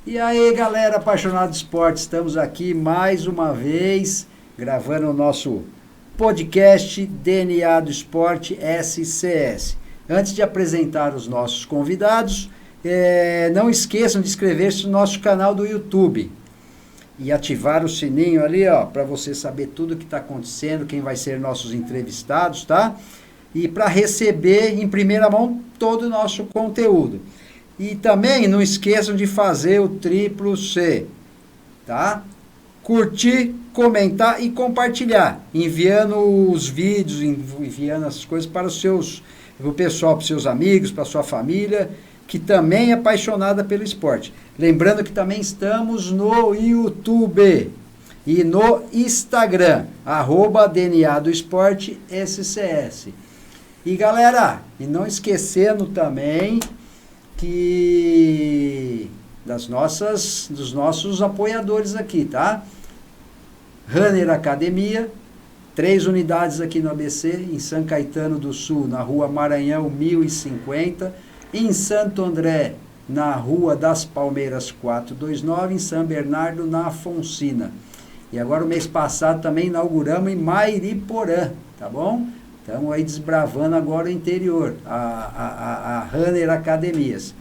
E aí, galera apaixonada de esporte, estamos aqui mais uma vez gravando o nosso podcast DNA do Esporte SCS. Antes de apresentar os nossos convidados, não esqueçam de inscrever-se no nosso canal do YouTube e ativar o sininho ali, ó, para você saber tudo o que está acontecendo, quem vai ser nossos entrevistados, tá? E para receber em primeira mão todo o nosso conteúdo. E também não esqueçam de fazer o triplo C, tá? Curtir, comentar e compartilhar, enviando os vídeos, enviando as coisas para o pessoal, para os seus amigos, para a sua família, que também é apaixonada pelo esporte. Lembrando que também estamos no YouTube e no Instagram, @DNA do Esporte SCS. E galera, e não esquecendo também dos nossos apoiadores aqui, tá? Runner Academia, 3 unidades aqui no ABC, em São Caetano do Sul, na rua Maranhão 1050, em Santo André, na rua das Palmeiras 429, em São Bernardo, na Afonsina. E agora o mês passado também inauguramos em Mairiporã, tá bom? Estamos aí desbravando agora o interior, a Runner Academias.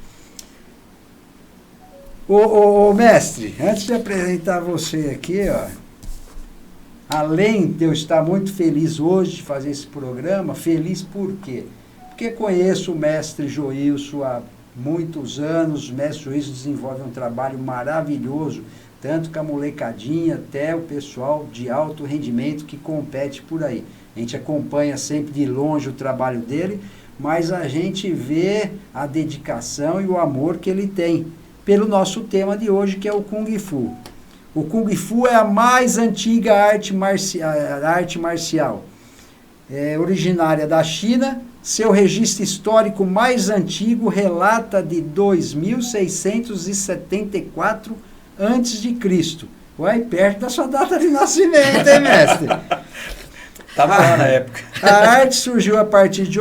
Ô mestre, antes de apresentar você aqui, ó, além de eu estar muito feliz hoje de fazer esse programa, feliz por quê? Porque conheço o mestre Joilson há muitos anos, o mestre Joilson desenvolve um trabalho maravilhoso, tanto com a molecadinha até o pessoal de alto rendimento que compete por aí. A gente acompanha sempre de longe o trabalho dele, mas a gente vê a dedicação e o amor que ele tem pelo nosso tema de hoje, que é o Kung Fu. O Kung Fu é a mais antiga arte marcial. É originária da China. Seu registro histórico mais antigo relata de 2674 a.C. Ué, perto da sua data de nascimento, hein, mestre? Estava lá na época. A arte surgiu a partir de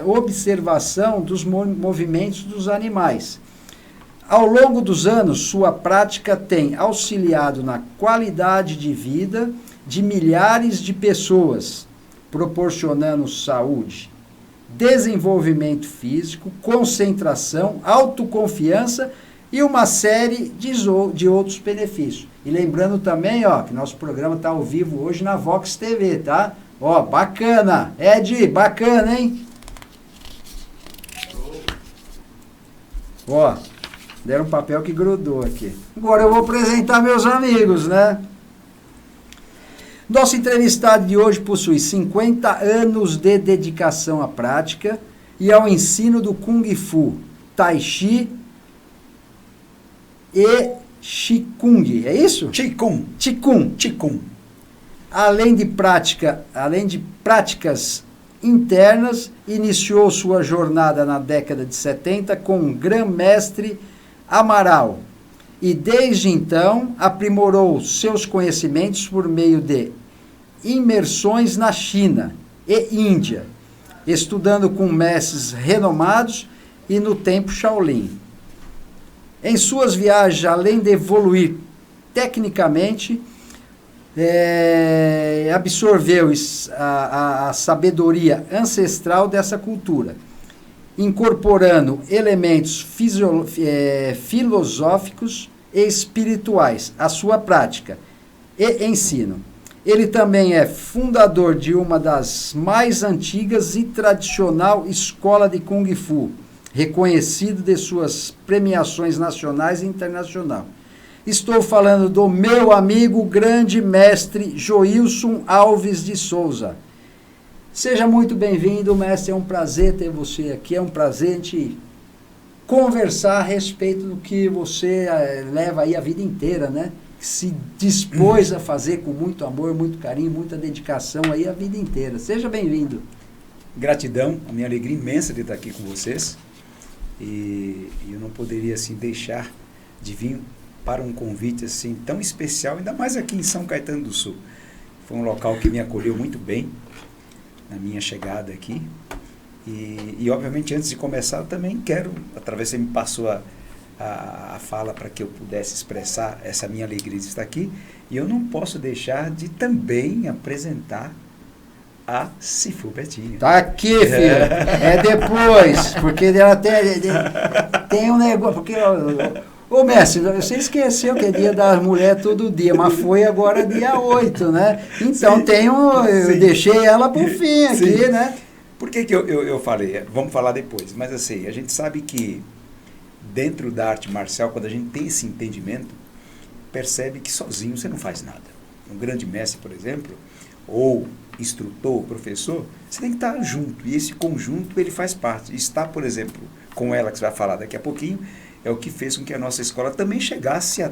observação dos movimentos dos animais. Ao longo dos anos, sua prática tem auxiliado na qualidade de vida de milhares de pessoas, proporcionando saúde, desenvolvimento físico, concentração, autoconfiança e uma série de outros benefícios. E lembrando também, ó, que nosso programa está ao vivo hoje na Vox TV, tá? Ó, bacana. Ed, bacana, hein? Ó, deram um papel que grudou aqui. Agora eu vou apresentar meus amigos, né? Nosso entrevistado de hoje possui 50 anos de dedicação à prática e ao ensino do Kung Fu, Tai Chi e Qigong, é isso? Qigong. Além de práticas internas, iniciou sua jornada na década de 70 com o Grã-Mestre Amaral e desde então aprimorou seus conhecimentos por meio de imersões na China e Índia, estudando com mestres renomados e no templo Shaolin. Em suas viagens, além de evoluir tecnicamente, absorveu a sabedoria ancestral dessa cultura, incorporando elementos filosóficos e espirituais à sua prática e ensino. Ele também é fundador de uma das mais antigas e tradicional escola de Kung Fu, reconhecido de suas premiações nacionais e internacionais. Estou falando do meu amigo, grande mestre Joilson Alves de Souza. Seja muito bem-vindo, mestre. É um prazer ter você aqui. É um prazer a gente conversar a respeito do que você leva aí a vida inteira, né? Se dispôs a fazer com muito amor, muito carinho, muita dedicação aí a vida inteira. Seja bem-vindo. Gratidão, a minha alegria imensa de estar aqui com vocês. E eu não poderia assim deixar de vir para um convite assim tão especial, ainda mais aqui em São Caetano do Sul. Foi um local que me acolheu muito bem na minha chegada aqui. E obviamente, antes de começar, eu também quero, através, você me passou a fala para que eu pudesse expressar essa minha alegria de estar aqui. E eu não posso deixar de também apresentar a Cifu Betinho. Tá aqui, filho. É depois, porque ela tem um negócio, porque... Ô, mestre, você esqueceu que é dia das mulheres todo dia, mas foi agora dia 8, né? Então Sim, eu deixei ela por fim aqui, sim. né? Por que eu falei? Vamos falar depois. Mas assim, a gente sabe que dentro da arte marcial, quando a gente tem esse entendimento, percebe que sozinho você não faz nada. Um grande mestre, por exemplo, ou instrutor, professor, você tem que estar junto. E esse conjunto, ele faz parte. Estar, por exemplo, com ela, que você vai falar daqui a pouquinho, é o que fez com que a nossa escola também chegasse a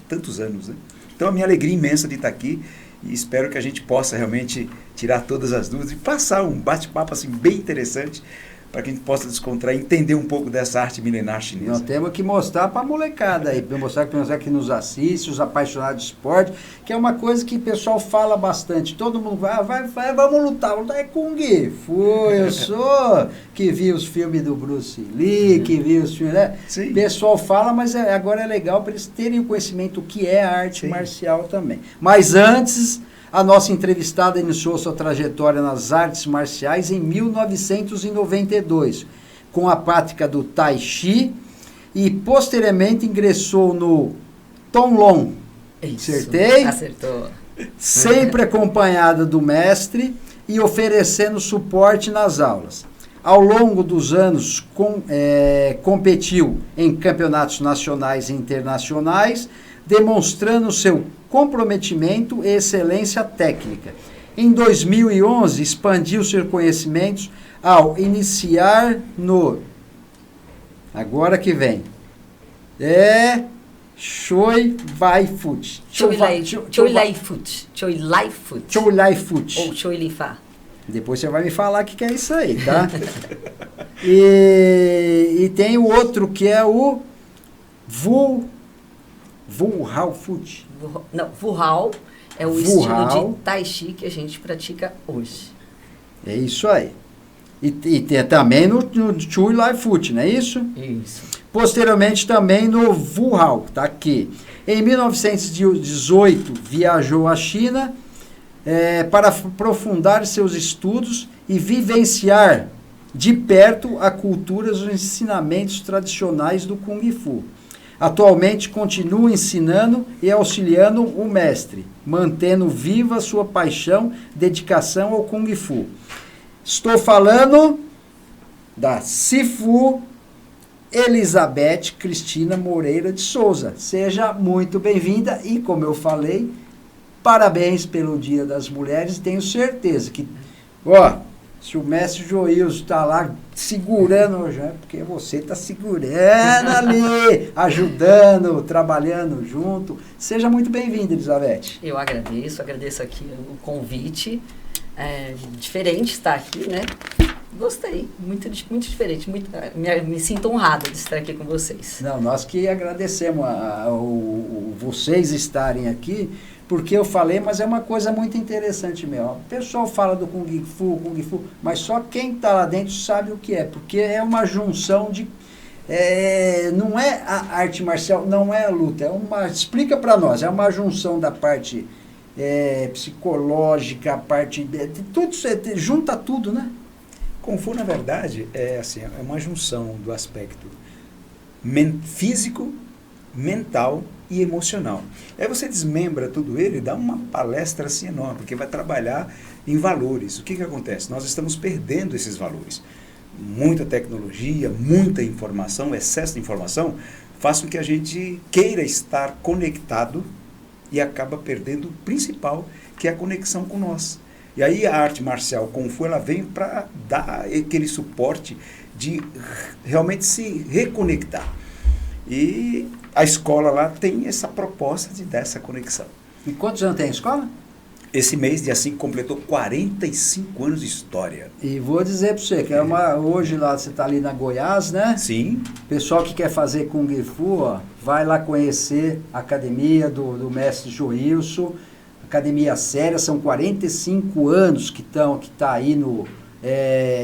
tantos anos, né? Então, a minha alegria imensa de estar aqui e espero que a gente possa realmente tirar todas as dúvidas e passar um bate-papo assim, bem interessante para que a gente possa descontrair, entender um pouco dessa arte milenar chinesa. Nós temos que mostrar para a molecada aí, mostrar que nos assiste, os apaixonados de esporte, que é uma coisa que o pessoal fala bastante. Todo mundo vai, vamos lutar é Kung Fu, eu sou, que vi os filmes do Bruce Lee, que vi os filmes, né? Sim. O pessoal fala, mas agora é legal para eles terem o conhecimento do que é a arte marcial também. Mas antes... A nossa entrevistada iniciou sua trajetória nas artes marciais em 1992, com a prática do Tai Chi, e posteriormente ingressou no Tonglong. Acertei? Acertou. Sempre acompanhada do mestre e oferecendo suporte nas aulas. Ao longo dos anos, competiu em campeonatos nacionais e internacionais, demonstrando seu comprometimento e excelência técnica. Em 2011, expandiu seus conhecimentos ao iniciar no... Agora que vem. Choi Lai Fut. Choi Lai Fut. Choi Lai Fut. Choi Lai Fut. Ou Choi Li Fa. Depois você vai me falar o que é isso aí, tá? E tem o outro que é o Vu Hao Fut. Não, Vu Hao é o estilo de Tai Chi que a gente pratica hoje. É isso aí. E tem também no Chui Lai Fut, não é isso? Isso. Posteriormente também no Vu Hao, tá aqui. Em 1918, viajou à China para aprofundar seus estudos e vivenciar de perto a cultura e os ensinamentos tradicionais do Kung Fu. Atualmente continua ensinando e auxiliando o mestre, mantendo viva sua paixão, dedicação ao Kung Fu. Estou falando da Cifu Elizabeth Cristina Moreira de Souza. Seja muito bem-vinda e, como eu falei, parabéns pelo Dia das Mulheres. Tenho certeza que, se o mestre Joilson está lá segurando, já, porque você está segurando ali, ajudando, trabalhando junto. Seja muito bem-vinda, Elizabeth. Eu agradeço aqui o convite. É diferente estar aqui, né? Gostei, muito diferente, me sinto honrada de estar aqui com vocês. Não, nós que agradecemos vocês estarem aqui, porque eu falei, mas é uma coisa muito interessante mesmo. O pessoal fala do Kung Fu, mas só quem está lá dentro sabe o que é, porque é uma junção de... não é a arte marcial, não é a luta, explica para nós, é uma junção da parte psicológica, a parte... tudo, junta tudo, né? Kung Fu, na verdade, é uma junção do aspecto físico, mental e emocional. Aí você desmembra tudo ele e dá uma palestra assim enorme, porque vai trabalhar em valores. O que acontece? Nós estamos perdendo esses valores. Muita tecnologia, muita informação, excesso de informação, faz com que a gente queira estar conectado e acaba perdendo o principal, que é a conexão com nós. E aí a arte marcial Kung Fu, ela vem para dar aquele suporte de realmente se reconectar. E a escola lá tem essa proposta de dar essa conexão. E quantos anos tem a escola? Esse mês, dia 5, completou 45 anos de história. E vou dizer para você, que hoje lá você está ali na Goiás, né? Sim. Pessoal que quer fazer Kung Fu, vai lá conhecer a academia do mestre Joilson. Academia séria, são 45 anos que tá aí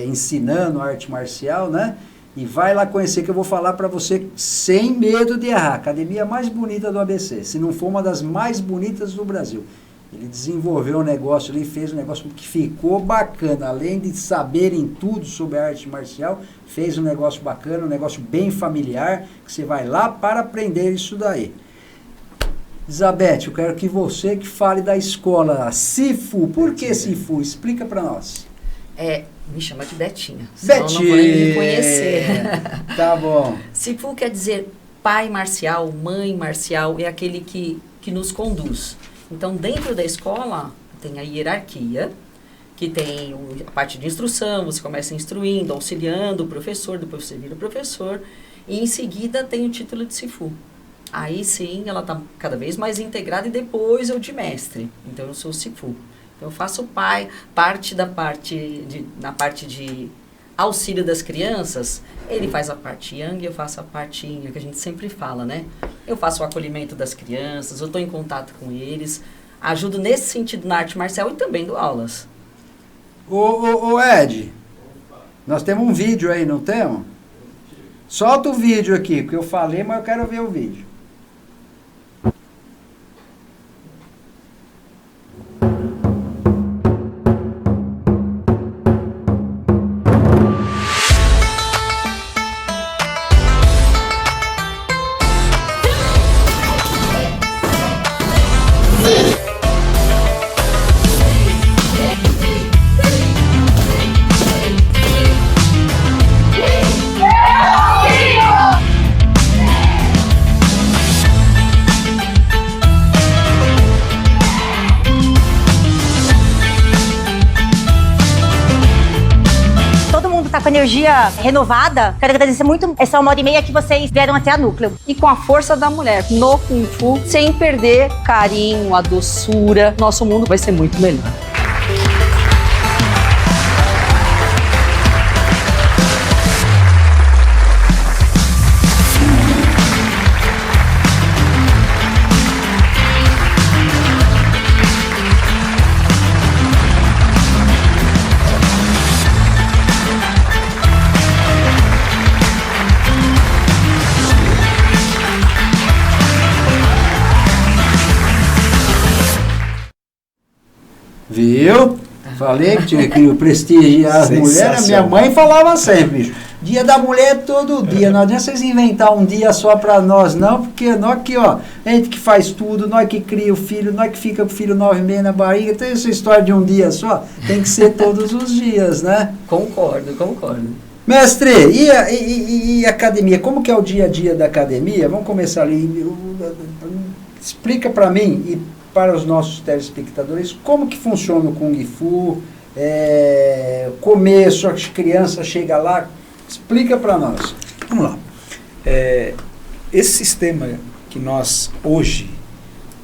ensinando arte marcial, né? E vai lá conhecer, que eu vou falar para você sem medo de errar. Academia mais bonita do ABC, se não for uma das mais bonitas do Brasil. Ele desenvolveu um negócio ali, fez um negócio que ficou bacana. Além de saberem tudo sobre a arte marcial, fez um negócio bacana, um negócio bem familiar, que você vai lá para aprender isso daí. Elizabeth, eu quero que você que fale da escola Cifu. Por que Cifu? Explica para nós. Me chama de Betinha. Senão não vou nem me conhecer. Tá bom. Cifu quer dizer pai marcial, mãe marcial, é aquele que nos conduz. Então, dentro da escola, tem a hierarquia, que tem a parte de instrução, você começa instruindo, auxiliando o professor, depois você vira professor, e em seguida tem o título de Cifu. Aí sim, ela está cada vez mais integrada e depois eu de mestre. Então, eu sou Cifu. Então, eu faço na parte de auxílio das crianças, ele faz a parte Yang e eu faço a parte Yin, que a gente sempre fala, né? Eu faço o acolhimento das crianças, eu estou em contato com eles, ajudo nesse sentido na arte marcial e também dou aulas. Ô Ed, nós temos um vídeo aí, não temos? Solta o vídeo aqui, porque eu falei, mas eu quero ver o vídeo. Com energia renovada, quero agradecer muito essa 1h30 que vocês vieram até a Núcleo. E com a força da mulher no Kung Fu, sem perder carinho, a doçura, nosso mundo vai ser muito melhor. Viu? Falei que tinha que prestigiar as mulheres. A minha mãe falava sempre, bicho. Dia da mulher todo dia. Não adianta vocês inventar um dia só para nós, não, porque nós que, ó, a gente que faz tudo, nós que cria o filho, nós que fica com o filho 9 meses na barriga. Tem essa história de um dia só? Tem que ser todos os dias, né? Concordo. Mestre, e academia? Como que é o dia a dia da academia? Vamos começar ali. Explica para mim e para os nossos telespectadores, como que funciona o Kung Fu, começo, as crianças chegam lá, explica para nós. Vamos lá. Esse sistema que nós hoje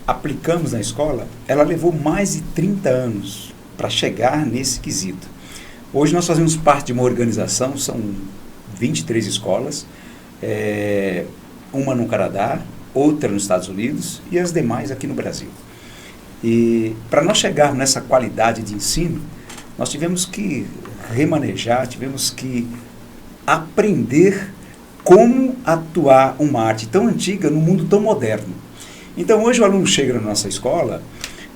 aplicamos na escola, ela levou mais de 30 anos para chegar nesse quesito. Hoje nós fazemos parte de uma organização, são 23 escolas, uma no Canadá, outra nos Estados Unidos e as demais aqui no Brasil. E para nós chegarmos nessa qualidade de ensino, nós tivemos que remanejar, tivemos que aprender como atuar uma arte tão antiga no mundo tão moderno. Então hoje o aluno chega na nossa escola,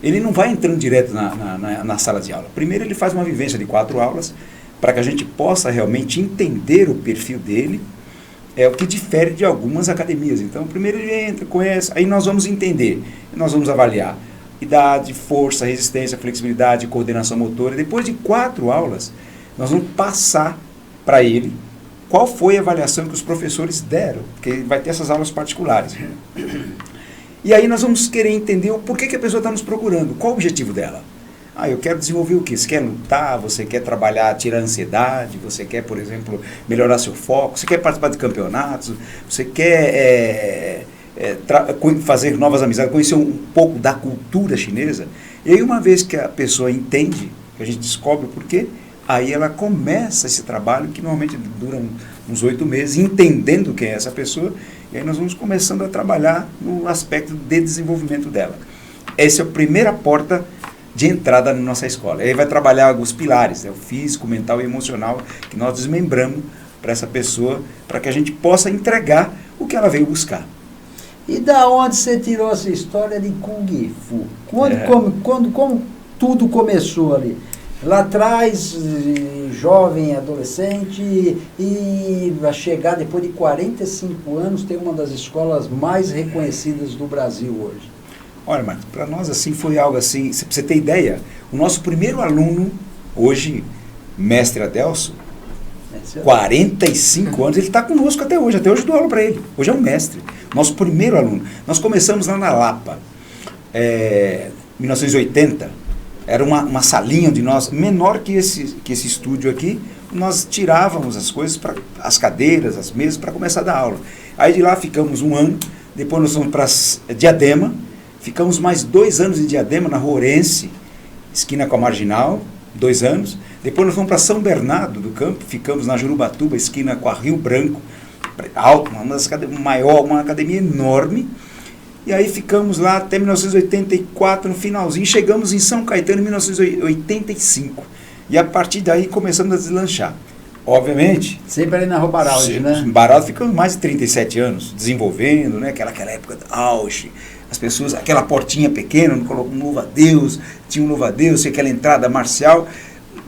ele não vai entrando direto na sala de aula. Primeiro ele faz uma vivência de 4 aulas, para que a gente possa realmente entender o perfil dele, o que difere de algumas academias. Então primeiro ele entra, conhece, aí nós vamos entender, nós vamos avaliar idade, força, resistência, flexibilidade, coordenação motora. Depois de 4 aulas, nós vamos passar para ele qual foi a avaliação que os professores deram, porque vai ter essas aulas particulares. E aí nós vamos querer entender o porquê que a pessoa está nos procurando, qual o objetivo dela. Eu quero desenvolver o quê? Você quer lutar, você quer trabalhar, tirar a ansiedade, você quer, por exemplo, melhorar seu foco, você quer participar de campeonatos, você quer fazer novas amizades, conhecer um pouco da cultura chinesa. E aí uma vez que a pessoa entende, que a gente descobre o porquê, aí ela começa esse trabalho que normalmente dura uns 8 meses, entendendo quem é essa pessoa, e aí nós vamos começando a trabalhar no aspecto de desenvolvimento dela. Essa é a primeira porta de entrada na nossa escola. Aí vai trabalhar os pilares, o físico, mental e emocional, que nós desmembramos para essa pessoa, para que a gente possa entregar o que ela veio buscar. E da onde você tirou essa história de Kung Fu? Como tudo começou ali? Lá atrás, jovem, adolescente, e a chegar depois de 45 anos, tem uma das escolas mais reconhecidas do Brasil hoje. Olha, Marcos, para nós assim foi algo assim, para você ter ideia, o nosso primeiro aluno, hoje, mestre Adelso, 45 anos, ele está conosco até hoje eu dou aula para ele, hoje é um mestre, nosso primeiro aluno. Nós começamos lá na Lapa, 1980, era uma salinha de nós, menor que esse estúdio aqui, nós tirávamos as coisas, as cadeiras, as mesas, para começar a dar aula. Aí de lá ficamos um ano, depois nós fomos para Diadema, ficamos mais 2 anos em Diadema, na Rua Orense, esquina com a Marginal, 2 anos. Depois nós fomos para São Bernardo do Campo, ficamos na Jurubatuba, esquina com a Rio Branco, alto, uma academia enorme. E aí ficamos lá até 1984, no finalzinho, chegamos em São Caetano em 1985. E a partir daí começamos a deslanchar. Obviamente... Sempre ali na Rua Baraldi, né? Baraldi ficamos mais de 37 anos desenvolvendo, né? Aquela época do auge, as pessoas, aquela portinha pequena, colocou um louva-a-Deus, tinha um louva-a-Deus, aquela entrada marcial.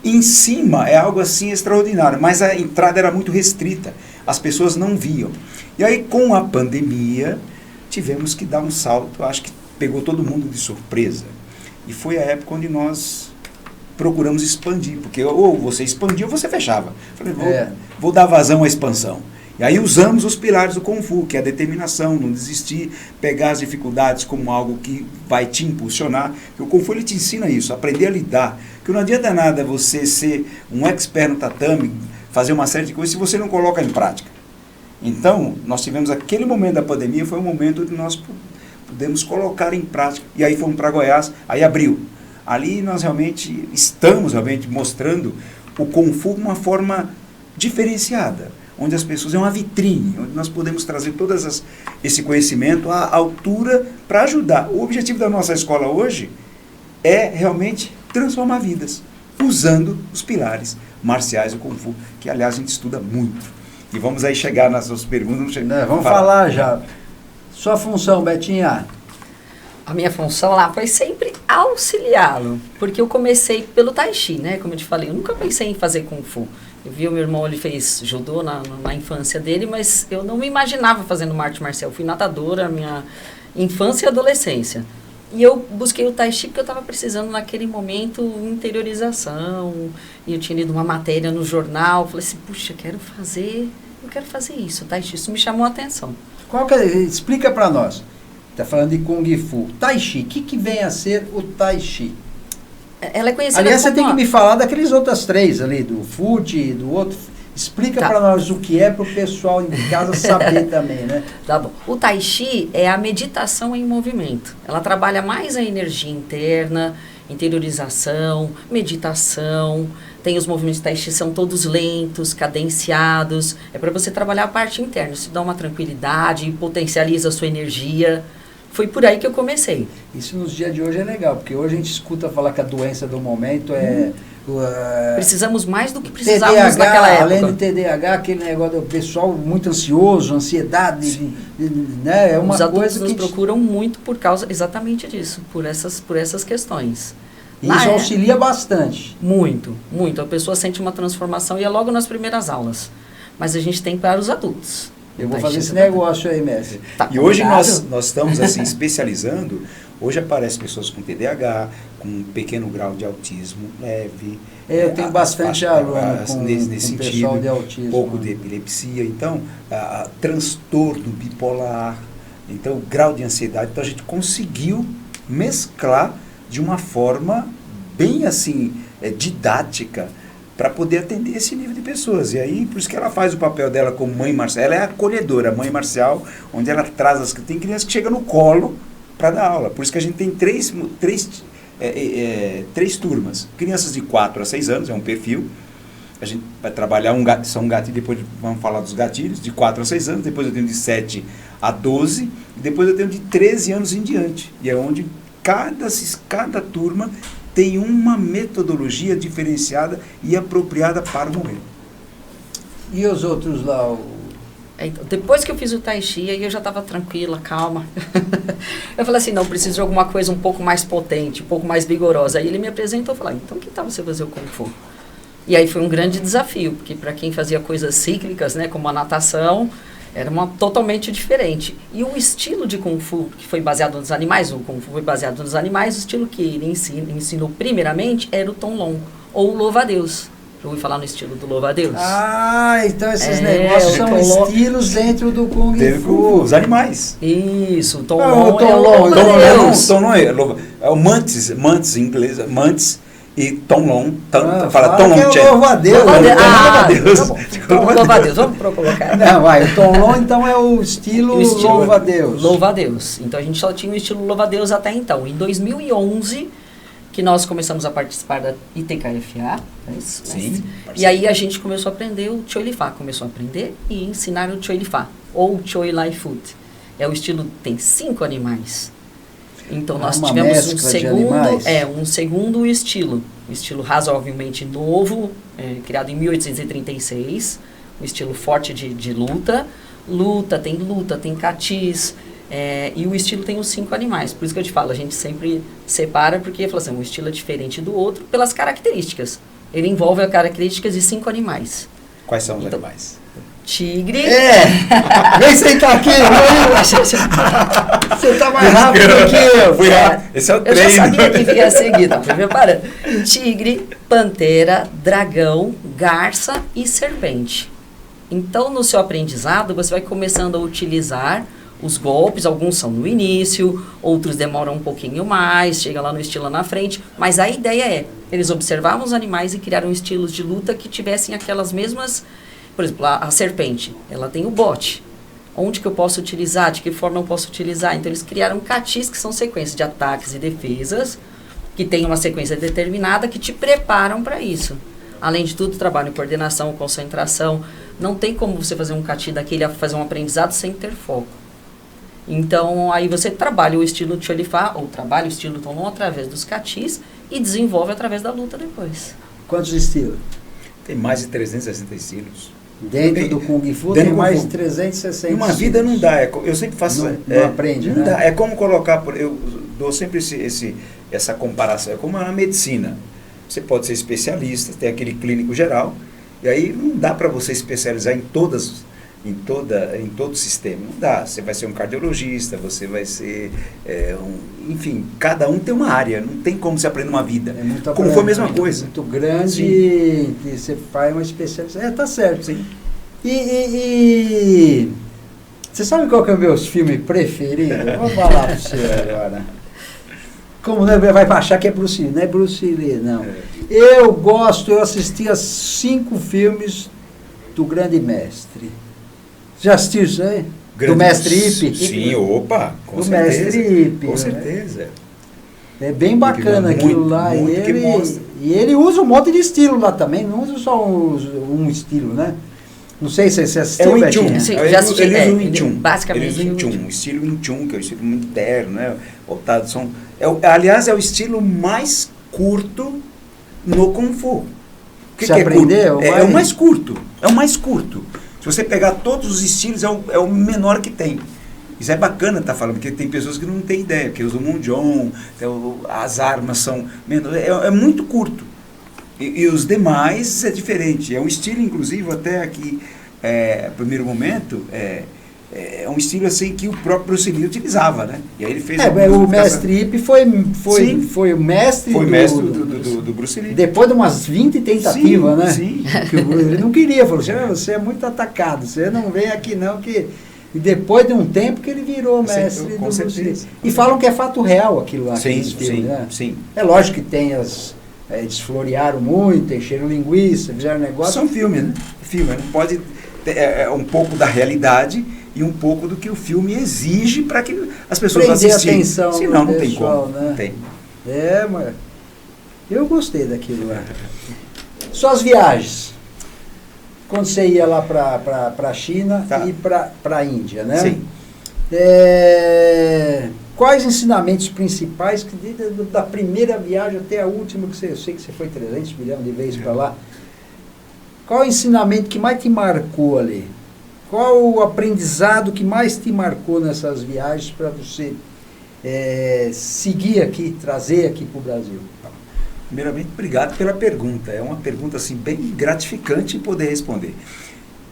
Em cima é algo assim extraordinário, mas a entrada era muito restrita, as pessoas não viam. E aí com a pandemia... tivemos que dar um salto, acho que pegou todo mundo de surpresa. E foi a época onde nós procuramos expandir, porque ou você expandia ou você fechava. Falei, vou dar vazão à expansão. E aí usamos os pilares do Kung Fu, que é a determinação, não desistir, pegar as dificuldades como algo que vai te impulsionar. Porque o Kung Fu ele te ensina isso, aprender a lidar. Porque não adianta nada você ser um expert no tatame, fazer uma série de coisas, se você não coloca em prática. Então, nós tivemos aquele momento da pandemia, foi um momento onde nós pudemos colocar em prática. E aí fomos para Goiás, aí abriu. Ali nós estamos mostrando o Kung Fu de uma forma diferenciada, onde as pessoas, é uma vitrine, onde nós podemos trazer esse conhecimento à altura para ajudar. O objetivo da nossa escola hoje é realmente transformar vidas, usando os pilares marciais do Kung Fu, que aliás a gente estuda muito. E vamos aí chegar nas suas perguntas. Vamos falar já. Sua função, Betinha? A minha função lá foi sempre auxiliá-lo, porque eu comecei pelo Tai Chi, né? Como eu te falei, eu nunca pensei em fazer Kung Fu. Eu vi o meu irmão, ele fez judô na infância dele, mas eu não me imaginava fazendo uma arte marcial. Eu fui nadadora, minha infância e adolescência. E eu busquei o Tai Chi porque eu estava precisando naquele momento interiorização. E eu tinha lido uma matéria no jornal, falei assim, puxa, eu quero fazer isso, Tai Chi. Isso me chamou a atenção. Explica para nós. Está falando de Kung Fu. Tai Chi, o que vem a ser o Tai Chi? Ela é conhecida Aliás, como... você tem que me falar daqueles outros 3 ali, do Fute, do outro. Explica para nós o que é para o pessoal em casa saber também, né? Tá bom. O Tai Chi é a meditação em movimento. Ela trabalha mais a energia interna, interiorização, meditação. Tem os movimentos de Tai Chi, são todos lentos, cadenciados. É para você trabalhar a parte interna. Isso dá uma tranquilidade, potencializa a sua energia. Foi por aí que eu comecei. Isso nos dias de hoje é legal, porque hoje a gente escuta falar que a doença do momento é... Precisamos mais do que precisávamos TDAH, naquela época. Além do TDAH, aquele negócio do pessoal muito ansioso, ansiedade, né? É uma Os adultos coisa nos que procuram muito por causa exatamente disso, por essas questões. Isso auxilia bastante. Muito, muito. A pessoa sente uma transformação e é logo nas primeiras aulas. Mas a gente tem para os adultos. Eu vou fazer esse negócio aí, mestre. Tá, e hoje nós estamos assim especializando. Hoje aparecem pessoas com TDAH, com um pequeno grau de autismo leve. Eu tenho bastante aluno nesse sentido, pessoal de autismo. Um pouco de epilepsia. Então, transtorno bipolar. Então, grau de ansiedade. Então, a gente conseguiu mesclar de uma forma bem assim, didática, para poder atender esse nível de pessoas. E aí, por isso que ela faz o papel dela como mãe marcial. Ela é acolhedora, mãe marcial, onde ela traz tem crianças que chegam no colo para dar aula. Por isso que a gente tem três turmas. Crianças de 4 a 6 anos, é um perfil. A gente vai trabalhar são gatilhos, depois vamos falar dos gatilhos, de 4 a 6 anos, depois eu tenho de 7 a 12, e depois eu tenho de 13 anos em diante. E é onde cada turma tem uma metodologia diferenciada e apropriada para o momento. E os outros lá? Então, depois que eu fiz o Tai Chi, aí eu já estava tranquila, calma. Eu falei assim, não, preciso de alguma coisa um pouco mais potente, um pouco mais vigorosa. Aí ele me apresentou e falou, então que tal você fazer o Kung Fu? E aí foi um grande desafio, porque para quem fazia coisas cíclicas, né, como a natação, era totalmente diferente. E o estilo de Kung Fu, que foi baseado nos animais, o Kung Fu foi baseado nos animais, o estilo que ele ensinou primeiramente era o Tong Long, ou o Louva-a-Deus. Eu ouvi falar no estilo do Louva-a-Deus. Ah, então esses negócios o são Tong Long. estilos dentro do Kung Teve Fu. os animais. Isso, o Tong Ah, Long o Tong é o Long, Louva-a-Deus. Tom Long é o Mantis em inglês, Mantis e Tong Long. Fala que Tong Long é o Chen. Louva-a-Deus. Louva-a-Deus. Tá bom. Então, Louva-a-Deus, vamos colocar. Não, vai, o Tong Long então é o estilo Louva-a-Deus. Louva-a-Deus. Então a gente só tinha o estilo Louva-a-Deus até então. Em 2011, que nós começamos a participar da ITKFA, é isso? Sim. E aí a gente começou a aprender o Choi Li Fa, começou a aprender e ensinar o Choi Li Fa, ou Choi Lai Foot. É o estilo, tem 5 animais. Então nós Uma tivemos mescla de animais. um segundo estilo, um estilo razoavelmente novo, criado em 1836, um estilo forte de luta. Luta, tem catis, e o estilo tem os 5 animais. Por isso que eu te falo, a gente sempre separa, porque fala assim, um estilo é diferente do outro pelas características. Ele envolve as características de 5 animais. Quais são os animais? Tigre. Vem sentar aqui, você tá mais rápido que eu. Fui rápido. Esse é o Eu treino. já sabia que ia seguir, tá? Fui preparando. Tigre, pantera, dragão, garça e serpente. Então, no seu aprendizado, você vai começando a utilizar os golpes. Alguns são no início, outros demoram um pouquinho mais, chega lá no estilo na frente. Mas a ideia é, eles observavam os animais e criaram estilos de luta que tivessem aquelas mesmas... Por exemplo, a serpente, ela tem o bote. Onde que eu posso utilizar? De que forma eu posso utilizar? Então, eles criaram catis, que são sequências de ataques e defesas, que tem uma sequência determinada, que te preparam para isso. Além de tudo, trabalho em coordenação, concentração. Não tem como você fazer um cati daquele, fazer um aprendizado sem ter foco. Então, aí você trabalha o estilo Choi Li Fa, ou trabalha o estilo Tong Long através dos catis, e desenvolve através da luta depois. Quantos estilos? Tem mais de 360 estilos. Dentro do Kung Fu Dentro tem do mais Kung de Fu. 360 Em uma vida não dá. Eu sempre faço... Não aprende, não né? dá. É como colocar... Eu dou sempre essa comparação. É como na medicina. Você pode ser especialista, tem aquele clínico geral, e aí não dá para você especializar em todo o sistema. Não dá. Você vai ser um cardiologista, você vai ser... enfim, cada um tem uma área. Não tem como você aprender uma vida. É muito Como foi a mesma coisa. Muito grande, que você faz uma especialização. Tá certo. Sim. E você sabe qual que é o meu filme preferido? Vou falar para você agora. Como vai achar que é Bruce Lee? Não é Bruce Lee, não. Eu assisti a 5 filmes do Grande Mestre. Já assistiu isso aí? Do Mestre Ip? Sim, opa, com do certeza. Mestre Ip. Com né? certeza. É bem bacana aquilo lá. E ele usa um monte de estilo lá também, não usa só um estilo, né? Não sei se você assistiu, É o Wing Betinha. Chun. Sim, Ele já assisti, usa o Wing ele Chun. basicamente Ele usa o Wing o Chun. Wing Chun. O estilo Wing Chun, que é o estilo muito interno, né? Voltado, aliás, é o estilo mais curto no Kung Fu. O Você aprendeu? É o mais curto. É o mais curto. Se você pegar todos os estilos, é o menor que tem. Isso é bacana estar falando, porque tem pessoas que não têm ideia, porque usam o Munjong, as armas são menores. É muito curto. E os demais é diferente. É um estilo, inclusive, até aqui, primeiro momento, é um estilo assim que o próprio Bruce Lee utilizava, né? E aí ele fez o Mestre Ip foi o mestre do Bruce Lee. Depois de umas 20 tentativas, Sim, né? sim. Que ele não queria, falou, você é muito atacado, você não vem aqui não, que... E depois de um tempo que ele virou mestre do Bruce Lee. E falam que é fato real aquilo lá, Sim, aqueles filmes, né? sim. É lógico que tem desflorearam muito, encheram linguiça, fizeram negócio. São filmes, né? Filme, não pode ter um pouco da realidade e um pouco do que o filme exige para que as pessoas Prender assistirem. atenção Senão do não tem pessoal, como. né? Não tem. Mas eu gostei daquilo lá. Suas viagens. Quando você ia lá para a China e para a Índia, né? Sim. Quais ensinamentos principais da primeira viagem até a última, que eu sei que você foi 300 milhões de vezes para lá, Qual o ensinamento que mais te marcou ali? Qual o aprendizado que mais te marcou nessas viagens para você seguir aqui, trazer aqui para o Brasil? Primeiramente, obrigado pela pergunta. É uma pergunta assim, bem gratificante em poder responder.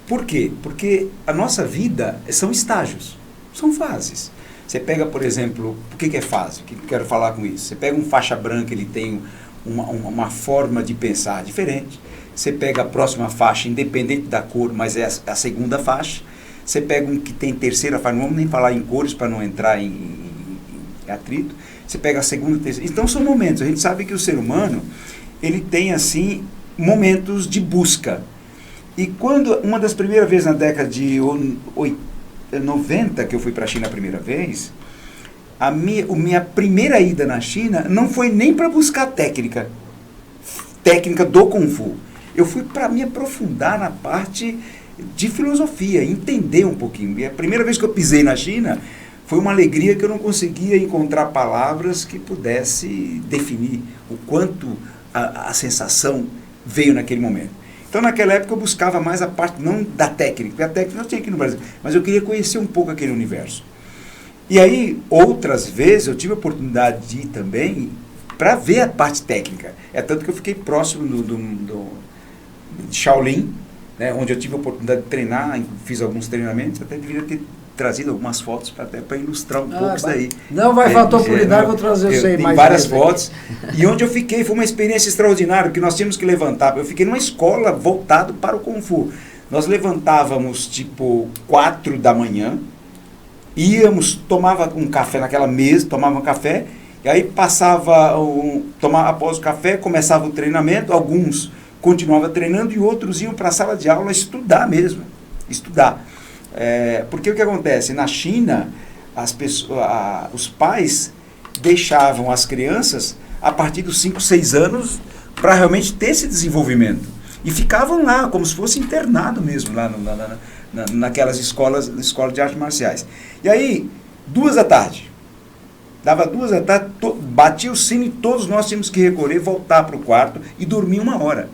Por quê? Porque a nossa vida são estágios, são fases. Você pega, por exemplo, o que é fase? O que eu quero falar com isso? Você pega um faixa branca, ele tem uma forma de pensar diferente. Você pega a próxima faixa, independente da cor, mas é a segunda faixa. Você pega um que tem terceira faixa, não vamos nem falar em cores para não entrar em atrito. Você pega a segunda, terceira. Então são momentos. A gente sabe que o ser humano, ele tem assim, momentos de busca. E quando, uma das primeiras vezes na década de 90, que eu fui para a China a primeira vez, a minha primeira ida na China não foi nem para buscar técnica do Kung Fu. Eu fui para me aprofundar na parte de filosofia, entender um pouquinho. E a primeira vez que eu pisei na China, foi uma alegria que eu não conseguia encontrar palavras que pudesse definir o quanto a sensação veio naquele momento. Então, naquela época, eu buscava mais a parte, não da técnica, porque a técnica eu tinha aqui no Brasil, mas eu queria conhecer um pouco aquele universo. E aí, outras vezes, eu tive a oportunidade de ir também para ver a parte técnica. É tanto que eu fiquei próximo de Shaolin, né, onde eu tive a oportunidade de treinar, fiz alguns treinamentos, até deveria ter trazido algumas fotos para ilustrar um pouco isso daí. Não vai faltar oportunidade, vou trazer isso aí mais. Tem várias fotos. E onde eu fiquei foi uma experiência extraordinária, porque nós tínhamos que levantar. Eu fiquei numa escola voltado para o Kung Fu. Nós levantávamos tipo 4 da manhã, íamos, tomava um café naquela mesa, tomava um café, e aí após o café, começava o treinamento, alguns continuavam treinando e outros iam para a sala de aula estudar mesmo, estudar. Porque o que acontece? Na China, os pais deixavam as crianças a partir dos 5, 6 anos para realmente ter esse desenvolvimento. E ficavam lá, como se fosse internado mesmo, lá naquelas escolas de artes marciais. E aí, 2 da tarde, dava 2 da tarde, batia o sino e todos nós tínhamos que recolher, voltar para o quarto e dormir 1 hora.